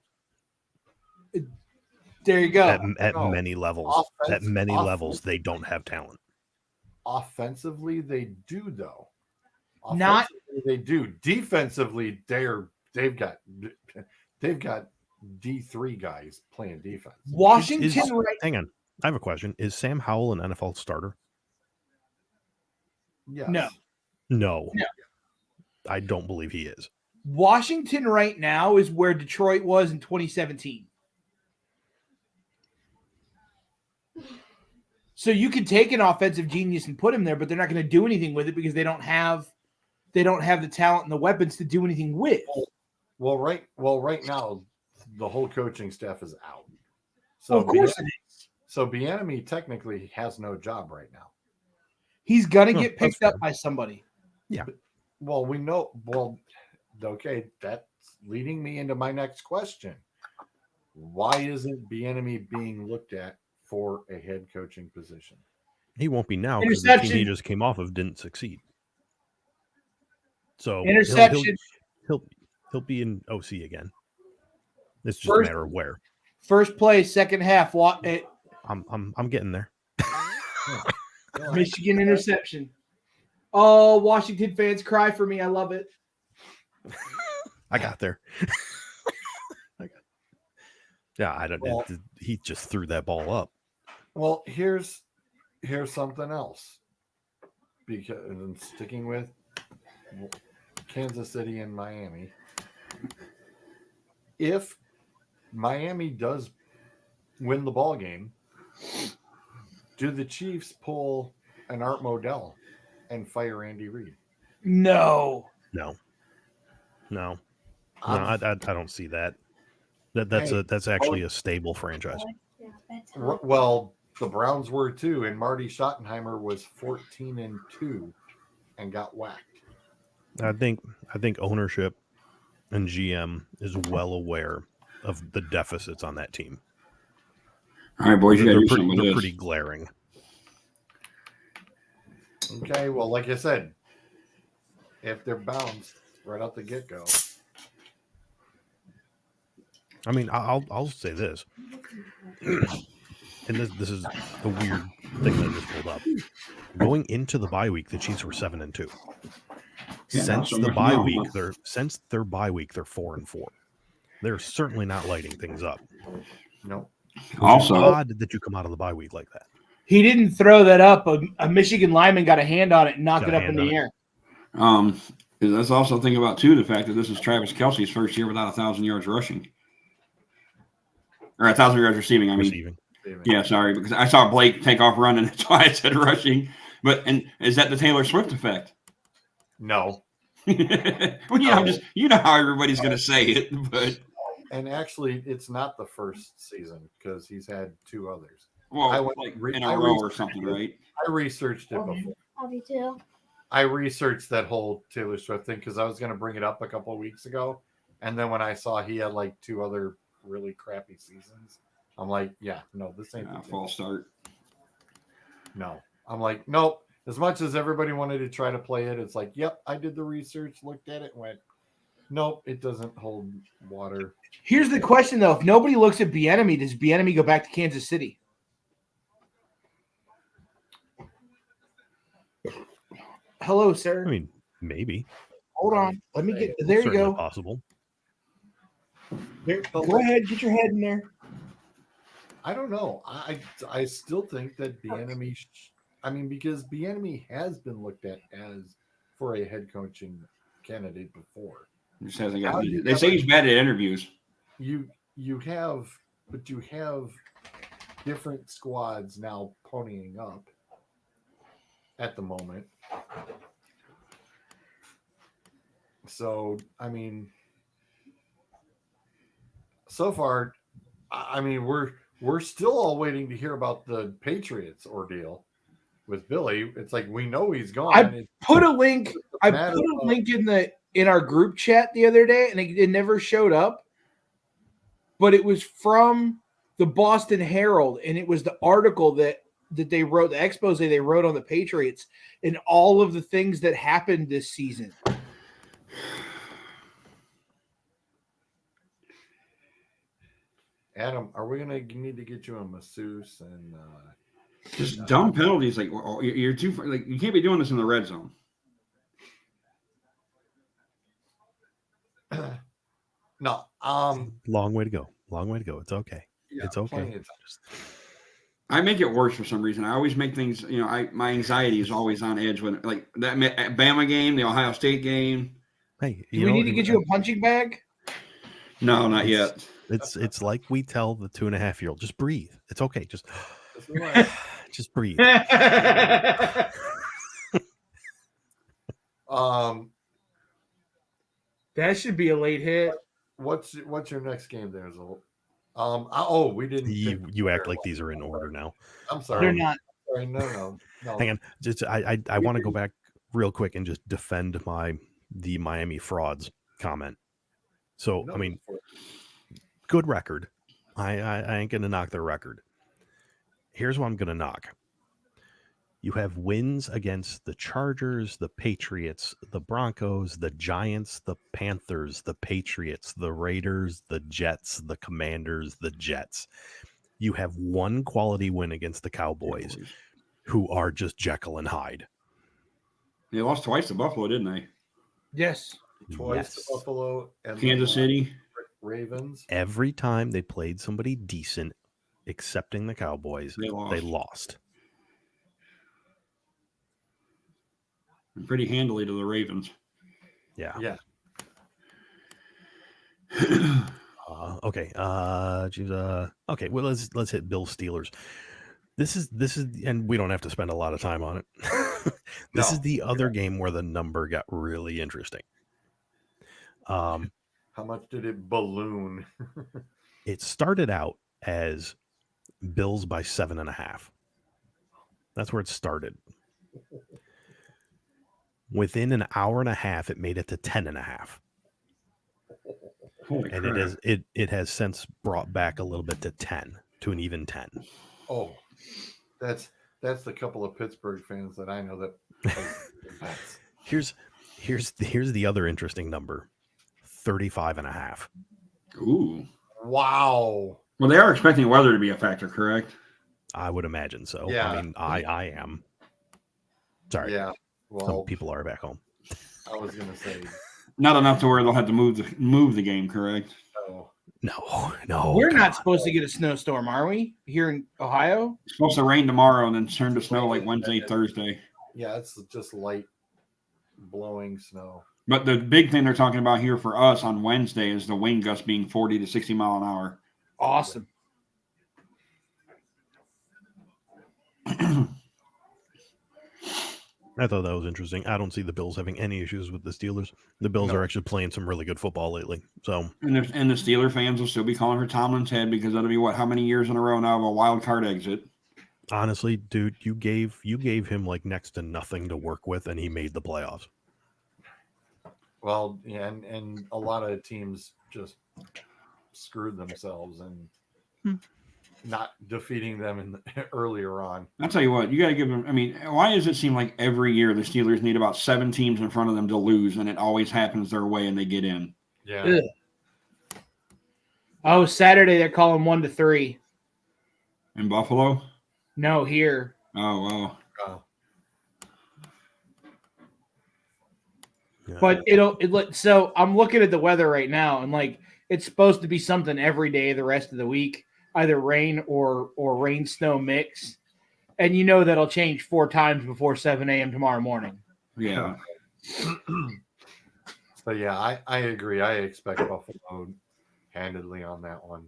There you go. At many levels. At many levels, they don't have talent. Offensively, they do, though. They do. Defensively, they've got D3 guys playing defense. Washington, hang on. I have a question. Is Sam Howell an NFL starter? Yes. No. I don't believe he is. Washington right now is where Detroit was in 2017. So you could take an offensive genius and put him there, but they're not going to do anything with it because they don't have the talent and the weapons to do anything with. Well, right now the whole coaching staff is out. So of course it is. So Bieniemy technically has no job right now. He's gonna get picked up by somebody. Yeah. Well, we know. Well, okay, that's leading me into my next question. Why isn't Bieniemy being looked at for a head coaching position? He won't be now because the team he just came off of didn't succeed. So interception. He'll be in OC again. It's just a matter of where. First play, second half. I'm getting there. Michigan interception. Oh, Washington fans cry for me. I love it. I got there. Yeah, I don't. Well, he just threw that ball up. Well, here's something else. Because sticking with Kansas City and Miami, if Miami does win the ball game, do the Chiefs pull an Art Modell and fire Andy Reid? No. I don't see that. That's actually a stable franchise. Well, the Browns were too, and Marty Schottenheimer was 14-2 and got whacked. I think ownership and GM is well aware of the deficits on that team. All right, boys, they're pretty glaring. Okay, well, like I said, if they're bounced right out the get-go. I mean, I'll say this, and this is a weird thing that I just pulled up. Going into the bye week, the Chiefs were 7-2. Since their bye week, they're 4-4. They're certainly not lighting things up. No. Also, odd that you come out of the bye week like that. He didn't throw that up. A Michigan lineman got a hand on it and knocked it up in the air. Let's also think about too the fact that this is Travis Kelce's first year without 1,000 yards rushing, or 1,000 yards receiving. Receiving. Yeah, sorry, because I saw Blake take off running. That's why I said rushing. And is that the Taylor Swift effect? No. Well, how everybody's going to say it, but. And actually, it's not the first season because he's had two others. Well, went like re- in I a row or researched something, it. right? I researched it Okay. before. Love you too. I researched that whole Taylor Swift thing because I was going to bring it up a couple of weeks ago, and then when I saw he had like 2 other really crappy seasons, I'm like, yeah, no, this ain't the False start. No, I'm like, nope. As much as everybody wanted to try to play it, it's like, yep, I did the research, looked at it, went, nope, it doesn't hold water. Here's the question, though. If nobody looks at Bieniemy, does Bieniemy go back to Kansas City? Hello, sir. I mean, maybe. Hold on. Let me get – there you Certainly go. possible. There, go ahead. Get your head in there. I don't know. I still think that Bieniemy, because Bieniemy has been looked at as for a head coaching candidate before. He just hasn't How got. do you They say ever- he's bad at interviews. You have different squads now ponying up at the moment. So so far, we're still all waiting to hear about the Patriots ordeal with Billy. It's like we know he's gone. I put a link. I matter put a of- link in our group chat the other day, and it never showed up. But it was from the Boston Herald, and it was the article that they wrote, the expose they wrote on the Patriots, and all of the things that happened this season. Adam, are we gonna need to get you a masseuse and Just dumb penalties. Like you're too far. Like you can't be doing this in the red zone. no, Long way to go. Long way to go. It's okay. yeah, It's okay. plenty of time. I make it worse for some reason. I always make things. My anxiety is always on edge when like that Bama game, the Ohio State game. Hey, Do we need to get you a punching bag? No, not yet. It's like we tell the 2.5-year-old, just breathe. It's okay. Just relax. just breathe. That should be a late hit. What's your next game there, Zolt? We didn't. You act like these are in order now. I'm sorry. They're not. Sorry, no. Hang on. Just I want to go back real quick and just defend the Miami frauds comment. So No, I mean, good record. I ain't gonna knock their record. Here's what I'm gonna knock. You have wins against the Chargers, the Patriots, the Broncos, the Giants, the Panthers, the Patriots, the Raiders, the Jets, the Commanders, the Jets. You have one quality win against the Cowboys, who are just Jekyll and Hyde. They lost twice to Buffalo, didn't they? Yes. twice to Yes. Buffalo and Kansas City. Ravens. Every time they played somebody decent, excepting the Cowboys, They lost. they lost. And pretty handily to the Ravens. Yeah. Yeah. Okay. Okay. Well, let's hit Bill Steelers. This is, and we don't have to spend a lot of time on it. This is the other game where the number got really interesting. How much did it balloon? It started out as Bills by 7.5. That's where it started. Within an hour and a half, it made it to 10.5. Holy And crap. it has since brought back a little bit to 10, to an even 10. Oh, that's the couple of Pittsburgh fans that I know that. Here's the other interesting number, 35.5. Ooh. Wow. Well, they are expecting weather to be a factor, correct? I would imagine so. Yeah. I mean, I am. Sorry. Yeah. Some Well, people are back home. I was gonna say Not enough to where they'll have to move the game, correct? no. No. We're come not on. supposed to get a snowstorm, are we? Here in Ohio? It's supposed to rain tomorrow and then turn to snow like Wednesday, Thursday. Yeah, it's just light blowing snow. But the big thing they're talking about here for us on Wednesday is the wind gust being 40 to 60 mile an hour. Awesome. I thought that was interesting. I don't see the Bills having any issues with the Steelers. The Bills are actually playing some really good football lately. So And the Steeler fans will still be calling for Tomlin's head because that'll be how many years in a row now of a wild card exit? Honestly, dude, you gave him like next to nothing to work with, and he made the playoffs. Well, yeah, and a lot of teams just screwed themselves and not defeating them earlier on. I'll tell you what, you got to give them. I mean, why does it seem like every year the Steelers need about 7 teams in front of them to lose, and it always happens their way and they get in? Yeah. Ugh. Oh, Saturday they're calling 1-3. In Buffalo? No, here. Oh, well. Yeah. But so I'm looking at the weather right now, and like it's supposed to be something every day the rest of the week, either rain or rain snow mix, and you know that'll change 4 times before 7 a.m. tomorrow morning. Yeah. So yeah, I agree. I expect Buffalo handedly on that one.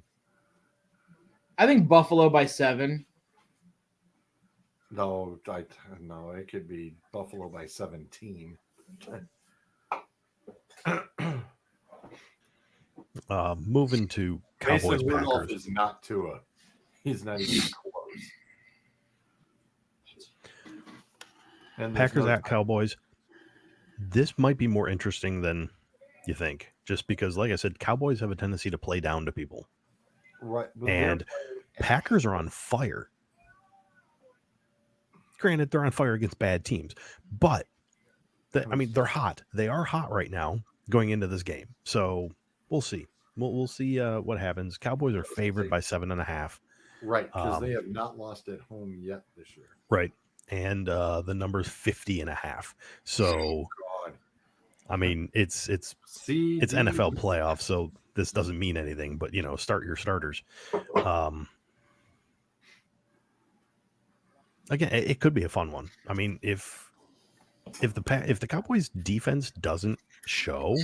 I think Buffalo by 7. No, it could be Buffalo by 17. Moving to Cowboys Mason Rudolph Packers. is not Tua. He's not even close. And there's Packers no at Cowboys. This might be more interesting than you think, just because, like I said, Cowboys have a tendency to play down to people, right, but and Packers are on fire. Granted, they're on fire against bad teams, but they're hot. They are hot right now going into this game. So we'll see. We'll see what happens. Cowboys are favored by 7.5. right, because they have not lost at home yet this year. Right. And the number's 50.5. So, God. I mean, it's NFL playoffs, so this doesn't mean anything, but start your starters. Again, it could be a fun one. I mean, if the Cowboys defense doesn't show,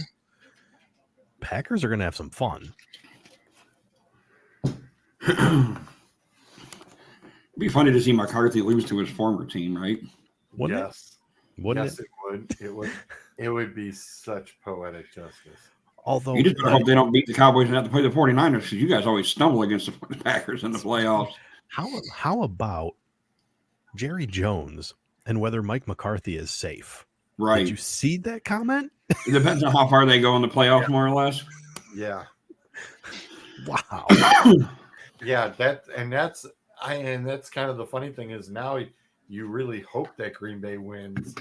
Packers are going to have some fun. It'd be funny to see McCarthy lose to his former team, right? Wouldn't Yes. Wouldn't Yes, it would. It would be such poetic justice. Although You just hope they don't beat the Cowboys and have to play the 49ers, because you guys always stumble against the Packers in the playoffs. how about Jerry Jones and whether Mike McCarthy is safe? Right. Did you see that comment? It depends on how far they go in the playoffs, more or less. Yeah. Wow. Yeah, that's kind of the funny thing is now you really hope that Green Bay wins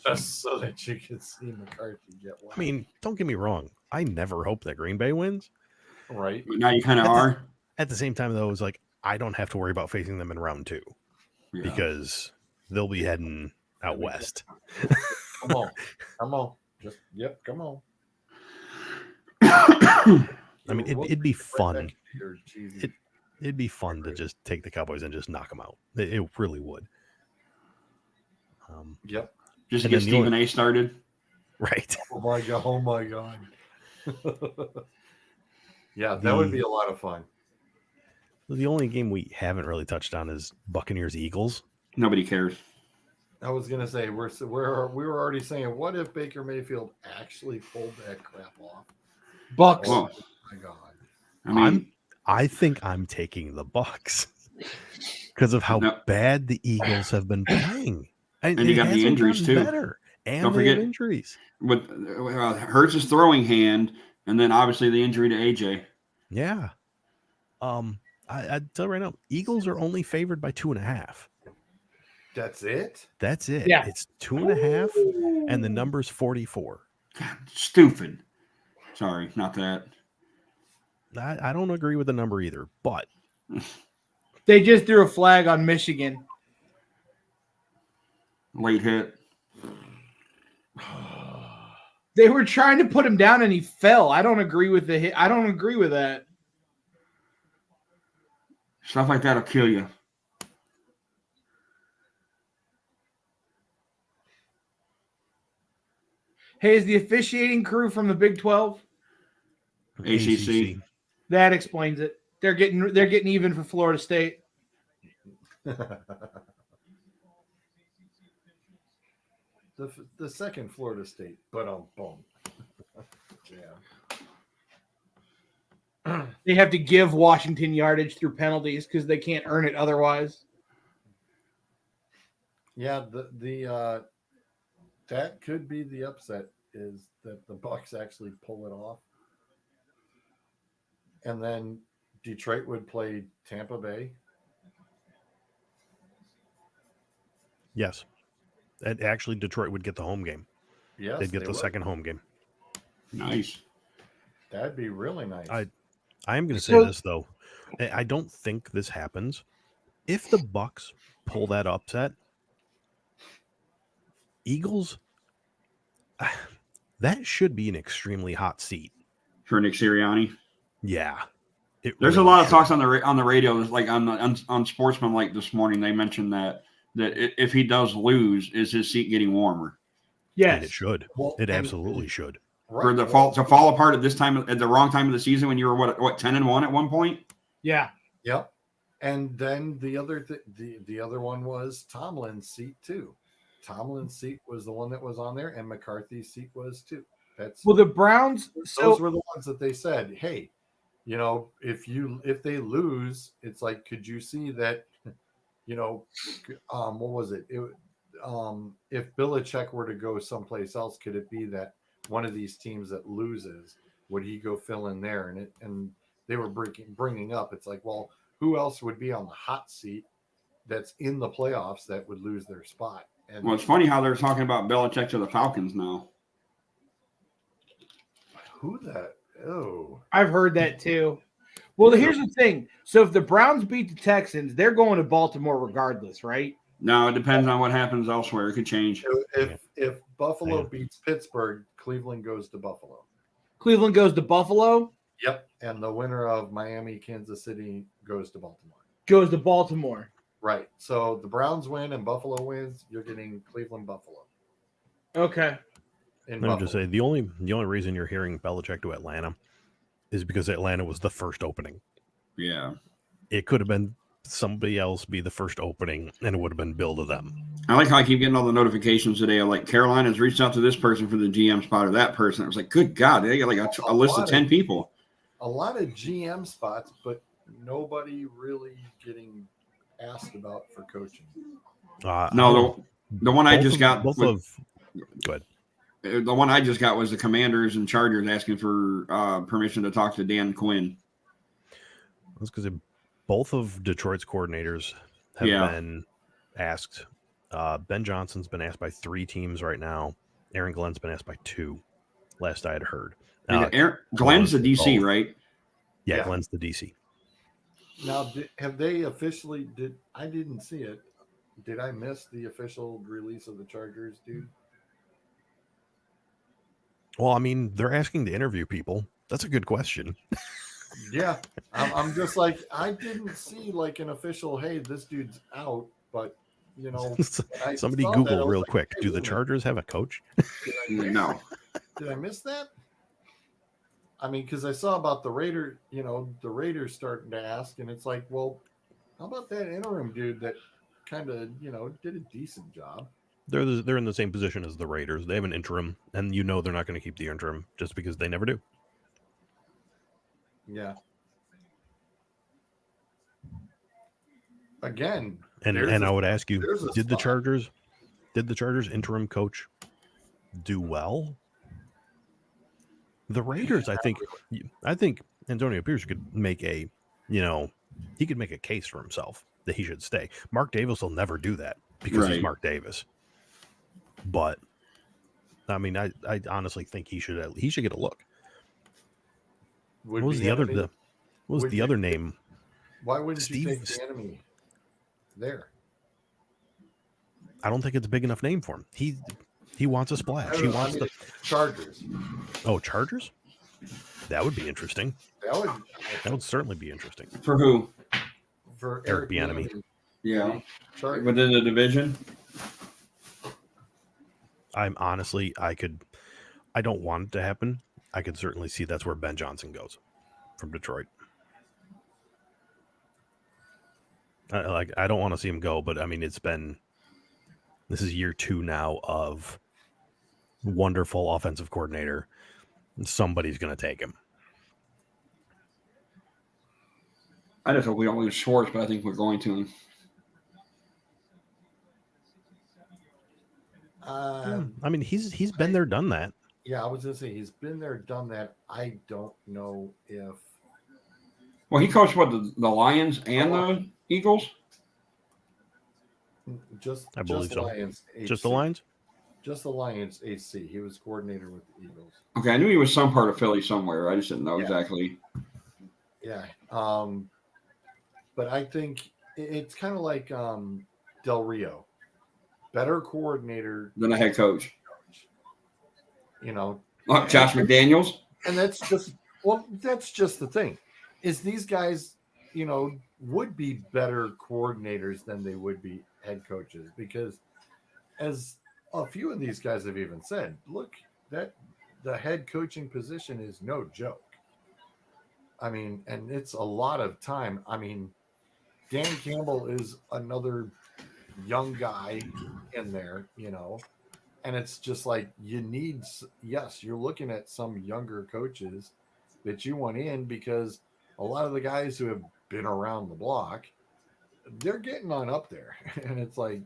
just so that you can see McCarthy get one. I mean, don't get me wrong. I never hope that Green Bay wins. Right. But now you kind of are. At the same time, though, it's like I don't have to worry about facing them in round 2 because they'll be heading out west. Come on. Come on. I mean, it'd be fun. Right, It'd be fun to just take the Cowboys and just knock them out. It really would. Yep. Just to And get then Stephen A. started. Right. Oh my god. Yeah, that would be a lot of fun. The only game we haven't really touched on is Buccaneers Eagles. Nobody cares. I was gonna say we were already saying, what if Baker Mayfield actually pulled that crap off? Bucks. Well, Oh my god. I mean, I think I'm taking the Bucks because of how bad the Eagles have been playing. And you got the injuries too. Better. And Don't they forget have injuries. with Hurts' throwing hand, and then obviously the injury to AJ. Yeah. I tell you right now, Eagles are only favored by 2.5. That's it? That's it. Yeah. It's 2.5, and the number's 44. God, stupid. Sorry, not that. I don't agree with the number either, but They just threw a flag on Michigan. Late hit. They were trying to put him down and he fell. I don't agree with the hit. I don't agree with that. Stuff like that'll kill you. Hey, is the officiating crew from the Big 12? ACC. That explains it. They're getting even for Florida State. The second Florida State, but boom. Yeah. They have to give Washington yardage through penalties because they can't earn it otherwise. Yeah, the that could be the upset is that the Bucks actually pull it off, and then Detroit would play Tampa Bay. Yes. And actually, Detroit would get the home game. Yes, They'd get they the would. second home game. Nice. That'd be really nice. I am going to say So- this though. I don't think this happens. If the Bucks pull that upset, Eagles, that should be an extremely hot seat. For Nick Sirianni. Yeah. There's a really lot of should. talks on the radio, like on Sportsman, like this morning. They mentioned that if he does lose, is his seat getting warmer? Yes. And it should. Well, It and- absolutely should. Right. For the fall to fall apart at this time at the wrong time of the season when you were what 10-1 at one point. Yeah. Yep. And then the other the other one was Tomlin's seat too. Tomlin's seat was the one that was on there, and McCarthy's seat was too. That's Well, the Browns. those So were the ones that they said, hey, you know, if they lose, it's like, could you see that, you know, what was it? If Belichick were to go someplace else, could it be that one of these teams that loses, would he go fill in there? And they were bringing up, it's like, well, who else would be on the hot seat that's in the playoffs that would lose their spot? And Well, it's funny how they're talking about Belichick to the Falcons now. who that? Oh, I've heard that too. Well, here's the thing. So if the Browns beat the Texans, they're going to Baltimore regardless, right? No, it depends on what happens elsewhere. It could change. if Buffalo Yeah. beats Pittsburgh, Cleveland goes to Buffalo. Cleveland goes to Buffalo, Yep. And the winner of Miami, Kansas City goes to Baltimore. goes to Baltimore. Right. So the Browns win and Buffalo wins. You're getting Cleveland Buffalo. Okay. In Let me just Buffalo. say the only reason you're hearing Belichick to Atlanta is because Atlanta was the first opening. Yeah. It could have been somebody else be the first opening, and it would have been billed to them. I like how I keep getting all the notifications today. Like Carolina's reached out to this person for the GM spot or that person. I was like, good God, they got like a list of 10 people. A lot of GM spots, nobody really getting asked about for coaching. No, the one I just got. Go ahead. The one I just got was the Commanders and Chargers asking for permission to talk to Dan Quinn. That's because both of Detroit's coordinators have been asked. Ben Johnson's been asked by 3 teams right now. Aaron Glenn's been asked by 2. Last I had heard. Glenn's the DC, right? Yeah, Yeah. Glenn's the DC. Now, have they officially I didn't see it. Did I miss the official release of the Chargers, dude? Well, I mean, they're asking to interview people. That's a good question. Yeah. I'm just like, I didn't see like an official, hey, this dude's out, but you know, I Somebody saw that, I Google was real like, quick. hey, Do wait the a minute. Chargers have a coach? No. Did I miss that? I mean, because I saw about the Raiders starting to ask, and it's like, well, how about that interim dude that kind of, did a decent job? They're in the same position as the Raiders. They have an interim, and they're not going to keep the interim just because they never do. Yeah. Again, And I would ask you, there's a did the spot. Chargers interim coach do well? The Raiders, I think Antonio Pierce could make he could make a case for himself that he should stay. Mark Davis will never do that because he's Right. Mark Davis. But I mean, I honestly think he should get a look. Would What was be the other enemy- what was would the be- other name? Why wouldn't Steve- you take the enemy there? I don't think it's a big enough name for him. He wants a splash. He wants the Chargers. Chargers. That would be interesting. That would certainly be interesting. For who? For Eric Bieniemy. Yeah. Chargers. Within the division? I'm honestly, I don't want it to happen. I could certainly see that's where Ben Johnson goes from Detroit. I don't want to see him go, but I mean, this is year 2 now of wonderful offensive coordinator. Somebody's going to take him. I just hope we don't lose Schwartz, but I think we're going to. I mean, he's been there, done that. Yeah, I was gonna say he's been there, done that. I don't know if Well, he coached what the Lions and the Eagles. just I believe so. Lions. Just the HC. Lions. Just the Lions. AC. He was coordinator with the Eagles. Okay, I knew he was some part of Philly somewhere. I just didn't know Yeah. exactly. Yeah. But I think it's kind of like Del Rio, better coordinator Than a head coach. You know, Josh McDaniels. and that's just the thing, is these guys, would be better coordinators than they would be head coaches, because as a few of these guys have even said, look, that the head coaching position is no joke. I mean, and it's a lot of time. I mean, Dan Campbell is another young guy in there, and it's just like you're looking at some younger coaches that you want in, because a lot of the guys who have been around the block, they're getting on up there. And it's like,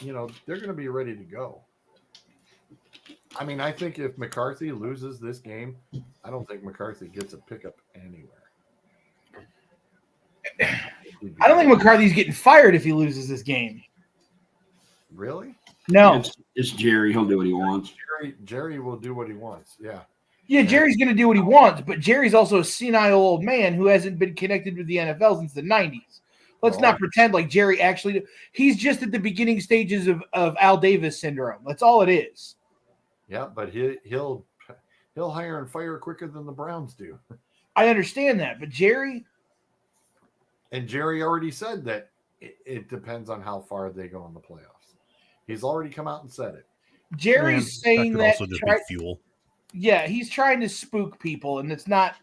they're going to be ready to go. I mean, I think if McCarthy loses this game, I don't think McCarthy gets a pickup anywhere. I don't think McCarthy's getting fired if he loses this game. Really? No. It's Jerry. He'll do what he wants. Jerry will do what he wants. Yeah. Yeah, Jerry's going to do what he wants, but Jerry's also a senile old man who hasn't been connected with the NFL since the 90s. Let's not pretend like Jerry actually – he's just at the beginning stages of Al Davis syndrome. That's all it is. Yeah, but he'll hire and fire quicker than the Browns do. I understand that, but Jerry – And Jerry already said that it depends on how far they go in the playoffs. He's already come out and said it. Jerry's saying could that also just be fuel. Yeah, he's trying to spook people, and it's not.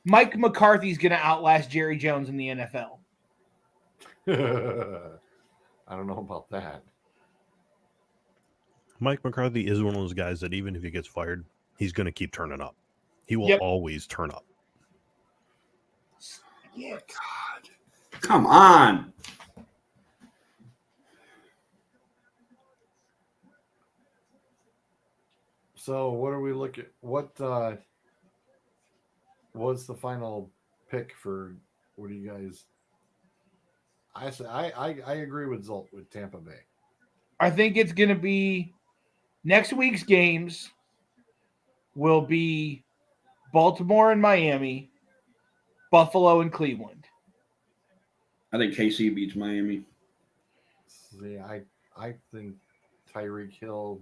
Mike McCarthy's going to outlast Jerry Jones in the NFL. I don't know about that. Mike McCarthy is one of those guys that even if he gets fired, he's going to keep turning up. He will always turn up. Yeah. God. Come on. So what are we looking? What was the final pick for? What do you guys? I agree with Zolt with Tampa Bay. I think it's going to be next week's games will be Baltimore and Miami, Buffalo and Cleveland. I think KC beats Miami. See, I think Tyreek Hill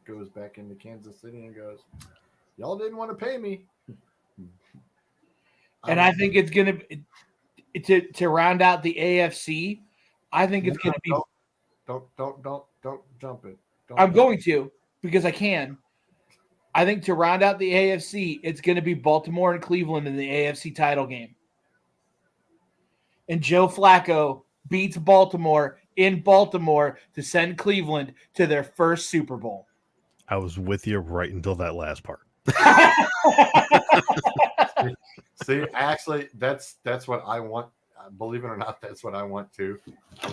goes back into Kansas City and goes, y'all didn't want to pay me. And I think it's going to round out the AFC. I think it's going to be. Don't jump it. I'm going to, because I can. I think to round out the AFC, it's going to be Baltimore and Cleveland in the AFC title game. And Joe Flacco beats Baltimore in Baltimore to send Cleveland to their first Super Bowl. I was with you right until that last part. See, actually, that's what I want. Believe it or not, that's what I want too.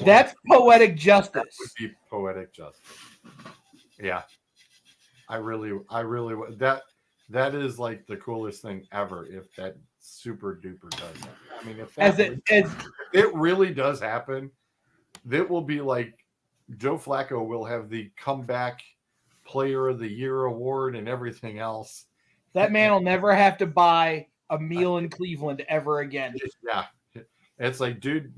That's poetic justice. That would be poetic justice. Yeah, I really that is like the coolest thing ever. If that super duper does happen. I mean, if it really does happen, that will be like Joe Flacco will have the comeback player of the year award and everything else. That man will never have to buy a meal in Cleveland ever again. Yeah. It's like, dude,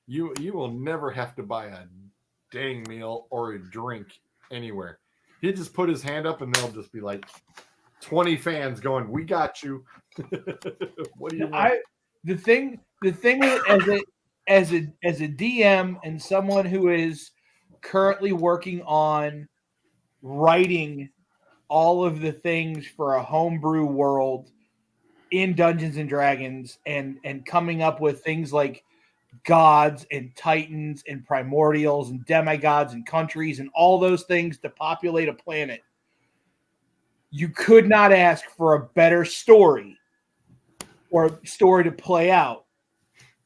you will never have to buy a dang meal or a drink anywhere. He just put his hand up and they'll just be like 20 fans going, "We got you." What do you want? The thing as a DM and someone who is currently working on writing all of the things for a homebrew world in Dungeons and Dragons and coming up with things like gods and titans and primordials and demigods and countries and all those things to populate a planet. You could not ask for a better story or story to play out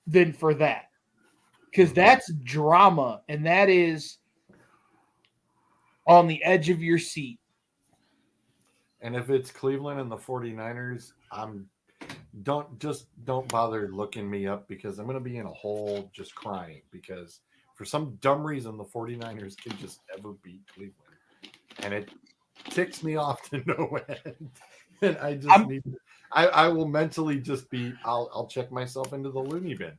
than for that. because that's drama, and that is on the edge of your seat. And if it's Cleveland and the 49ers, don't bother looking me up because I'm going to be in a hole just crying because for some dumb reason the 49ers can just never beat Cleveland. And it ticks me off to no end. And I will mentally just be I'll check myself into the loony bin.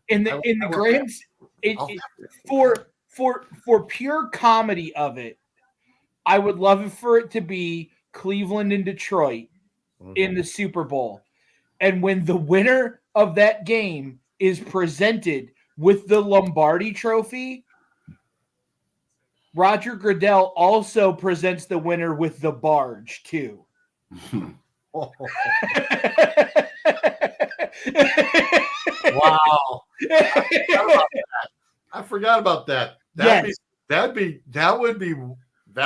For pure comedy of it, I would love it for it to be Cleveland and Detroit in the Super Bowl. And when the winner of that game is presented with the Lombardi trophy, Roger Goodell also presents the winner with the barge too. Wow. I forgot about that. That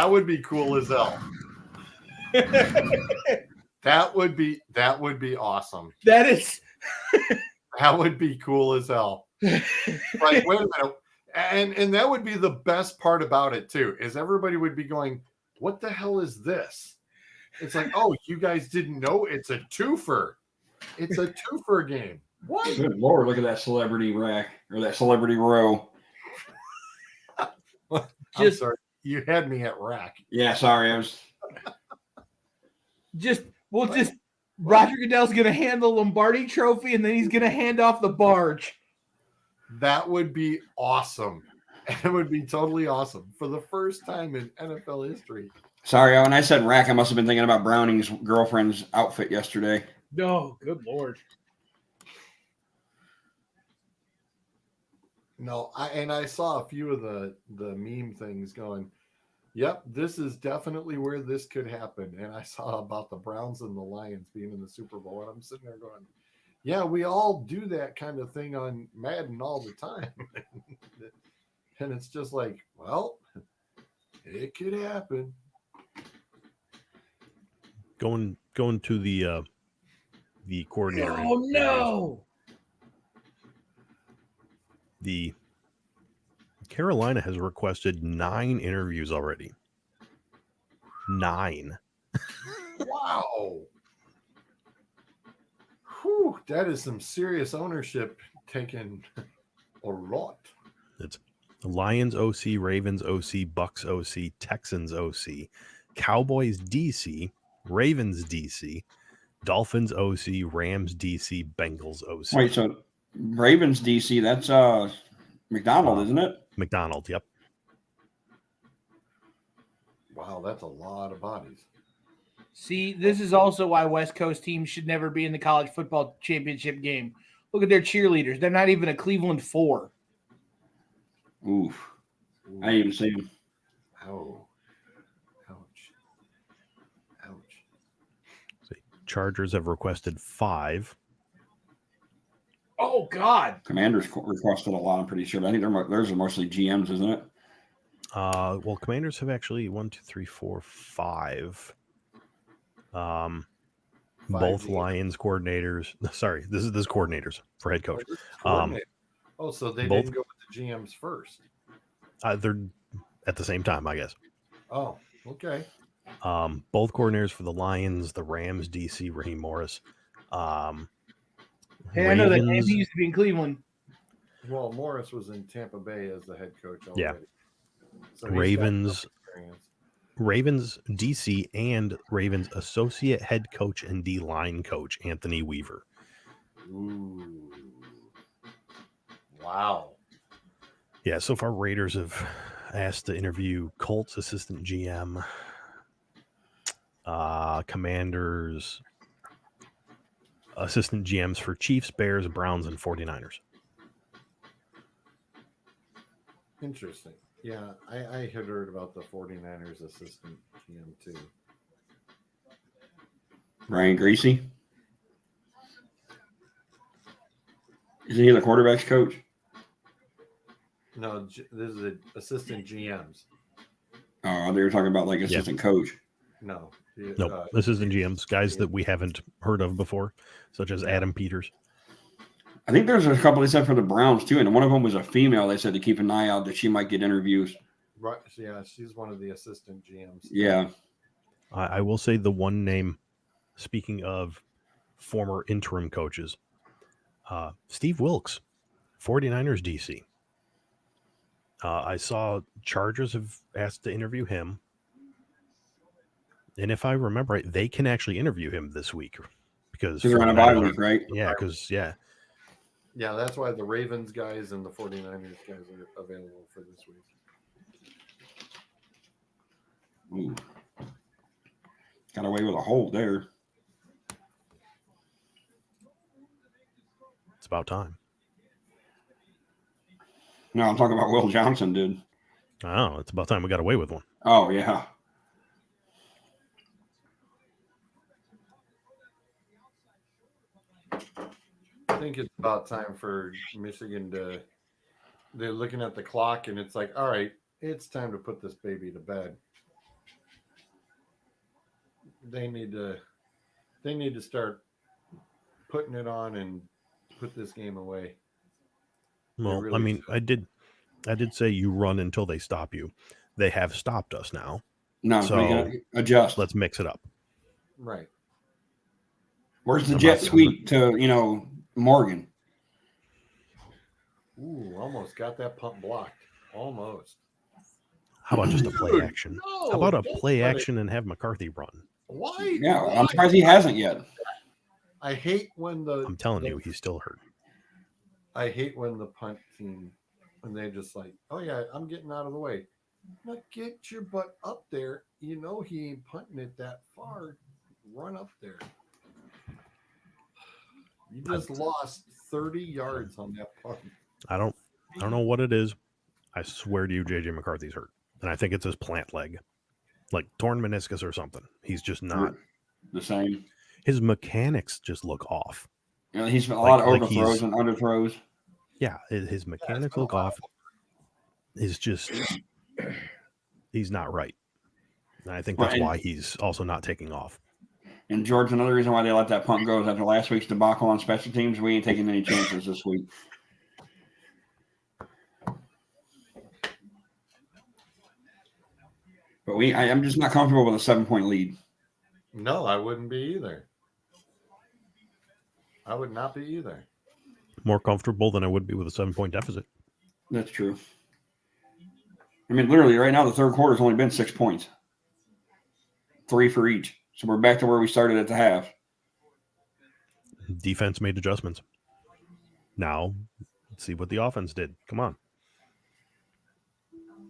would be cool as hell. That would be awesome. That would be cool as hell. Like, wait a minute. And that would be the best part about it too, is everybody would be going, what the hell is this? It's like, oh, you guys didn't know it's a twofer. It's a twofer game. What? Good Lord, look at that celebrity rack or that celebrity row. I'm sorry. You had me at rack. Yeah, sorry. I was Roger Goodell's going to hand the Lombardi trophy and then he's going to hand off the barge. That would be awesome. It would be totally awesome for the first time in NFL history. sorry. When I said rack, I must have been thinking about Browning's girlfriend's outfit yesterday. No, good Lord. No, I saw a few of the meme things going, yep, this is definitely where this could happen. And I saw about the Browns and the Lions being in the Super Bowl. And I'm sitting there going, yeah, we all do that kind of thing on Madden all the time. And it's just like, well, it could happen. Going to the coordinator. Oh, no. The Carolina has requested 9 interviews already. 9. Wow. Whew, that is some serious ownership taken a lot. It's Lions OC, Ravens OC, Bucks OC, Texans OC, Cowboys DC, Ravens DC, Dolphins OC, Rams DC, Bengals OC. Wait, so Ravens DC, that's McDonald, isn't it? McDonald, yep. Wow, that's a lot of bodies. See, this is also why West Coast teams should never be in the college football championship game. Look at their cheerleaders. They're not even a Cleveland 4. Oof. I didn't even see him. Oh. Ouch. Ouch. See, Chargers have requested 5. Oh, God. Commanders requested a lot, I'm pretty sure. I think theirs are mostly GMs, isn't it? Well, Commanders have actually 1, 2, 3, 4, 5. Both Lions coordinators. Sorry, this is coordinators for head coach. So they didn't go with the GMs first. They're at the same time, I guess. Oh, okay. Both coordinators for the Lions, the Rams, DC, Raheem Morris. Hey, I know that name. He used to be in Cleveland. Well, Morris was in Tampa Bay as the head coach already. Yeah. So Ravens DC and Ravens associate head coach and D-line coach Anthony Weaver. Ooh. Wow. Yeah, so far Raiders have asked to interview Colts assistant GM, Commanders assistant GMs for Chiefs, Bears, Browns, and 49ers. Interesting. Yeah, I had heard about the 49ers assistant GM too. Ryan Greasy. Isn't he the quarterback's coach? No, this is the assistant GMs. Oh, they were talking about like assistant coach. No. Nope. Assistant GMs, guys that we haven't heard of before, such as Adam Peters. I think there's a couple they said for the Browns too, and one of them was a female. They said to keep an eye out that she might get interviews. Right. Yeah, she's one of the assistant GMs. Yeah. I will say the one name, speaking of former interim coaches, Steve Wilkes, 49ers DC. I saw Chargers have asked to interview him. And if I remember right, they can actually interview him this week because They're on a bye week, right? Yeah, because Yeah, that's why the Ravens guys and the 49ers guys are available for this week. Ooh. Got away with a hold there. it's about time. No, I'm talking about Will Johnson, dude. Oh, it's about time we got away with one. Oh, yeah. I think it's about time for Michigan they're looking at the clock and it's like, all right, it's time to put this baby to bed. They need to start putting it on and put this game away. Well, really I mean, I did say you run until they stop you. They have stopped us now. No, So, we got to adjust. Let's mix it up. Right. Where's the I'm jet not- sweep to, Morgan? Ooh, almost got that pump blocked. Almost. How about just a play Dude, action? no, How about a don't play let it- action and have McCarthy run? Why? Yeah, Why? I'm surprised he hasn't yet. I hate when I'm telling you, he's still hurt. I hate when the punt team, when they just like, oh yeah, I'm getting out of the way. Now get your butt up there. You know he ain't punting it that far. Run up there. You just lost 30 yards on that punt. I don't know what it is. I swear to you, JJ McCarthy's hurt, and I think it's his plant leg, like torn meniscus or something. He's just not The same. His mechanics just look off. He's a Like- lot of like overthrows he's- and underthrows. Yeah, his mechanics look off. It's just he's not right. And I think that's Well, and- why he's also not taking off. And George, another reason why they let that punt go is after last week's debacle on special teams, we ain't taking any chances this week. But I'm just not comfortable with a 7-point lead. No, I wouldn't be either. I would not be either. More comfortable than I would be with a 7-point deficit. That's true. I mean, literally, right now, the third quarter's only been 6 points. 3 for each. So we're back to where we started at the half. Defense made adjustments. Now, let's see what the offense did. Come on.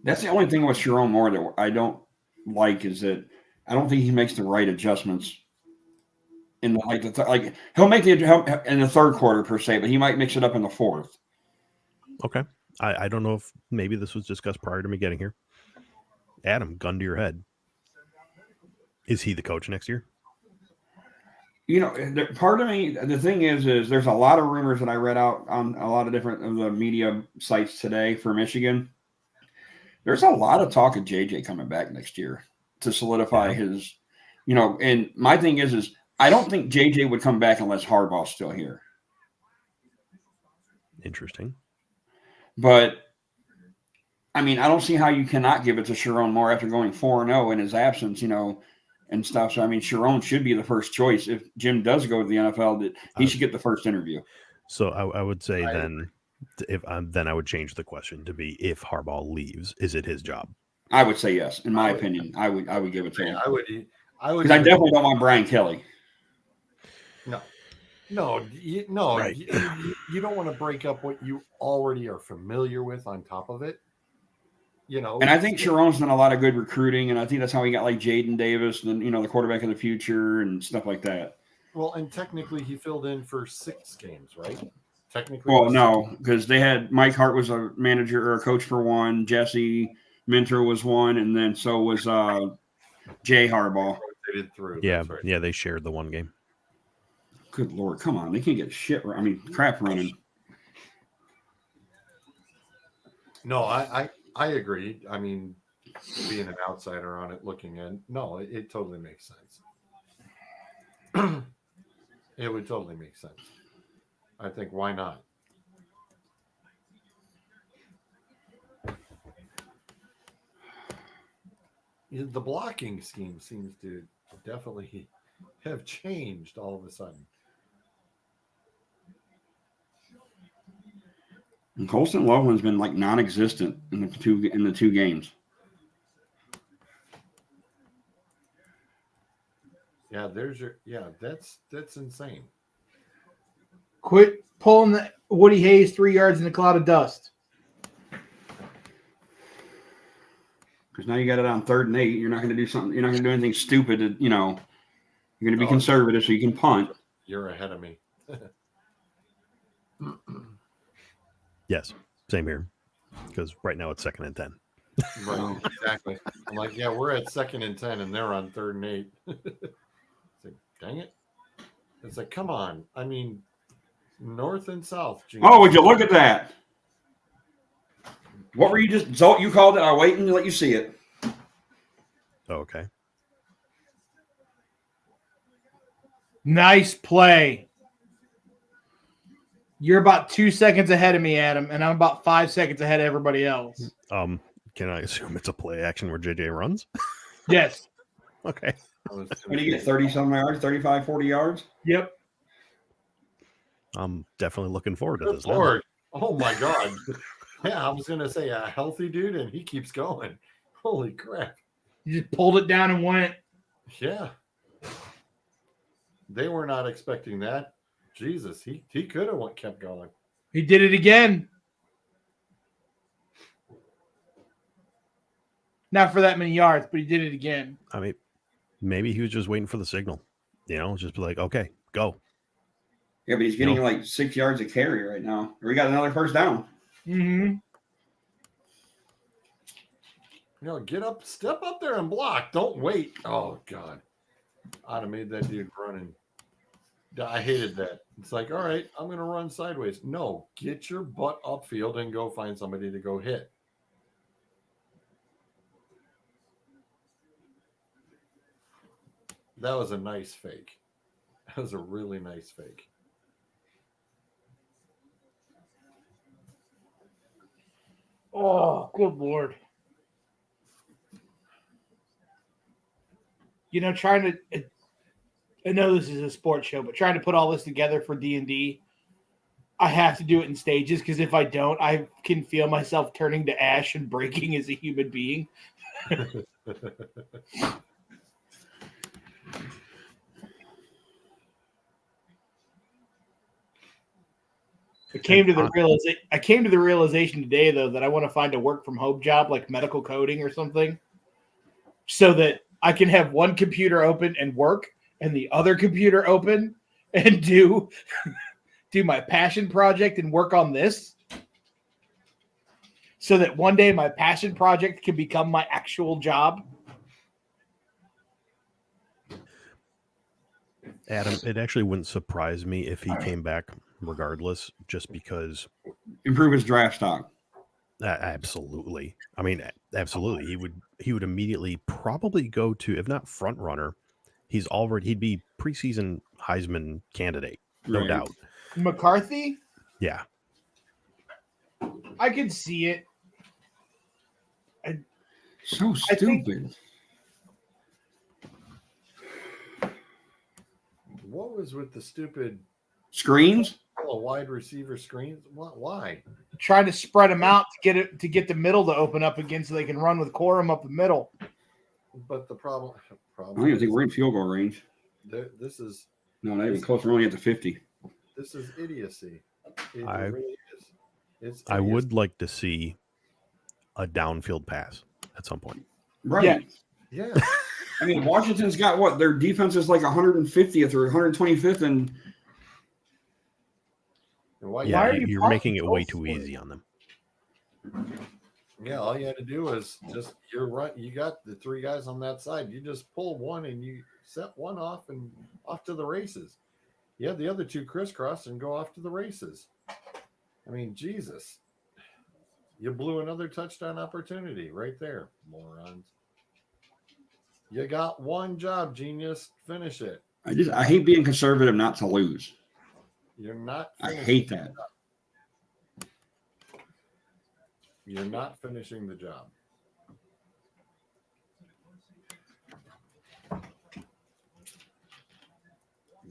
That's the only thing with Sharon Moore that I don't like is that I don't think he makes the right adjustments in the he'll make the in the third quarter per se, but he might mix it up in the fourth. Okay. I don't know if maybe this was discussed prior to me getting here. Adam, gun to your head. Is he the coach next year? Part of me, the thing is there's a lot of rumors that I read out on a lot of different of the media sites today for Michigan. There's a lot of talk of JJ coming back next year to solidify his, and my thing is I don't think JJ would come back unless Harbaugh's still here. Interesting. But I mean, I don't see how you cannot give it to Sharon Moore after going 4-0 in his absence, and stuff. So I mean, Sharon should be the first choice if Jim does go to the NFL. That he should get the first interview. So I would say then I would change the question to be if Harbaugh leaves, is it his job? I would say yes. In my opinion, I would give it to him. I would Because I definitely don't want Brian Kelly. No, you don't want to break up what you already are familiar with on top of it. And I think Sharon's done a lot of good recruiting, and I think that's how he got like Jaden Davis, and the quarterback of the future and stuff like that. Well, and technically he filled in for 6 games, right? Technically. Well, no, because they had Mike Hart was a manager or a coach for one, Jesse Minter was one, and then so was Jay Harbaugh. Rotated through. Yeah, That's right. yeah, they shared the one game. Good Lord, come on. They can't get crap running. No, I agree. I mean, being an outsider on it, looking at it totally makes sense. It would totally make sense. I think why not? The blocking scheme seems to definitely have changed all of a sudden. And Colston Loveland's been like non-existent in the two games. Yeah, that's insane. Quit pulling the Woody Hayes 3 yards in a cloud of dust. Because now you got it on 3rd and 8. You're not going to do something. You're not going to do anything stupid. You're going to be conservative so you can punt. You're ahead of me. Yes, same here. Because right now it's 2nd and 10. Right, exactly. I'm like, yeah, we're at 2nd and 10, and they're on 3rd and 8. It's like, dang it! It's like, come on. I mean, north and south. Genius. Oh, would you look at that? What were you just? Zolt, you called it. I'll wait and let you see it. Oh, okay. Nice play. You're about 2 seconds ahead of me, Adam, and I'm about 5 seconds ahead of everybody else. Can I assume it's a play action where JJ runs? Yes. Okay. What do you get? 30-some yards, 35, 40 yards? Yep. I'm definitely looking forward to Good this. Now. Lord. Oh my God. Yeah, I was gonna say a healthy dude, and he keeps going. Holy crap. You just pulled it down and went. Yeah. They were not expecting that. Jesus, he could have kept going. He did it again. Not for that many yards, but he did it again. I mean, maybe he was just waiting for the signal. Just be like, okay, go. Yeah, but he's getting like 6 yards a carry right now. We got another 1st down. Mm-hmm. Step up there and block. Don't wait. Oh God. I'd have made that dude running. I hated that. It's like, all right, I'm gonna run sideways. No, get your butt upfield and go find somebody to go hit. That was a nice fake. That was a really nice fake. Oh, good Lord. Trying to I know this is a sports show, but trying to put all this together for D&D, I have to do it in stages because if I don't, I can feel myself turning to ash and breaking as a human being. I came to the realization today, though, that I want to find a work from home job like medical coding or something so that I can have one computer open and work and the other computer open and do my passion project and work on this so that one day my passion project can become my actual job. Adam, it actually wouldn't surprise me if he came back regardless, just because Improve his draft stock. absolutely. I mean, absolutely. He would immediately probably go to, if not front runner, he'd be preseason Heisman candidate, no doubt. McCarthy? Yeah. I could see it. So stupid. What was with the stupid Screens? wide receiver screens? Why? Trying to spread them out to get the middle to open up again so they can run with Corum up the middle. But the problem I don't even think we're in field goal range. this is No, not even close. We're only at the 50. this is idiocy. It I- really is. It's I idiocy. would like to see a downfield pass at some point. Right. Yeah. I mean, Washington's got what? Their defense is like 150th or 125th, and Why Yeah, are you you're making it way too easy on them. Yeah, all you had to do was just you're right. You got the 3 guys on that side. You just pull one and you set one off and off to the races. You have the other 2 crisscross and go off to the races. I mean, Jesus. You blew another touchdown opportunity right there, morons. You got one job, genius. Finish it. I hate being conservative not to lose. You're not. I hate that. You're not finishing the job.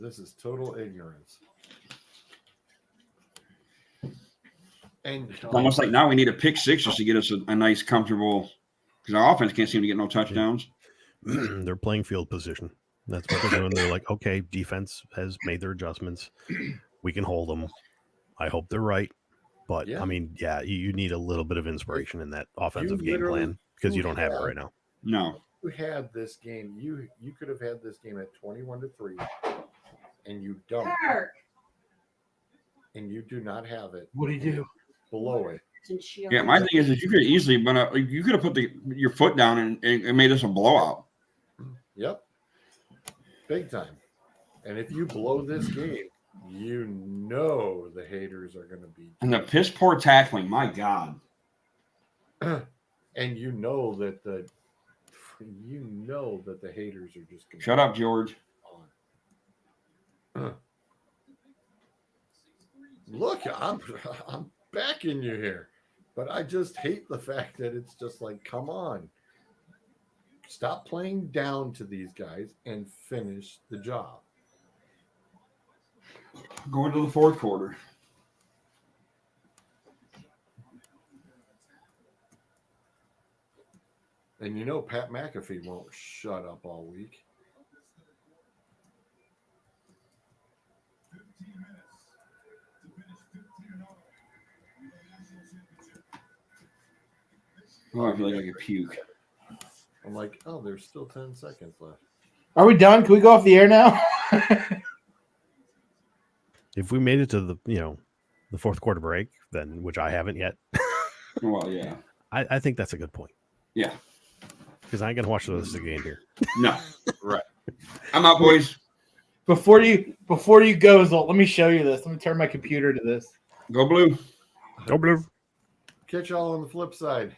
This is total ignorance. And It's almost like now we need a pick six just to get us a nice, comfortable. Because our offense can't seem to get no touchdowns. They're playing field position. That's what they're doing. They're like, okay, defense has made their adjustments. We can hold them. I hope they're right. But, Yeah. I mean, yeah, you need a little bit of inspiration in that offensive game literally- plan because you you don't have it have- right now. No. you had this game. You could have had this game at 21-3, and you don't, Kirk. and you do not have it What do you do? below it. And she Yeah, my thing is you could easily, but you could have put your foot down and made this a blowout. Yep, big time. And if you blow this game, you know the haters are going to be, And the piss poor tackling, my God. and you know that the haters are just going to Shut up, George. on. Look, I'm backing you here, but I just hate the fact that it's just like, come on, stop playing down to these guys and finish the job. Going to the fourth quarter. And you know Pat McAfee won't shut up all week. Oh, I feel like I could puke. I'm like, oh, there's still 10 seconds left. Are we done? Can we go off the air now? If we made it to the fourth quarter break, then which I haven't yet, Well, yeah. I think that's a good point Yeah. because I ain't gonna watch the rest of the game here. No. Right. I'm out, boys. Before you go, Zolt, let me show you this. Let me turn my computer to this. Go blue. Go blue. Catch y'all on the flip side.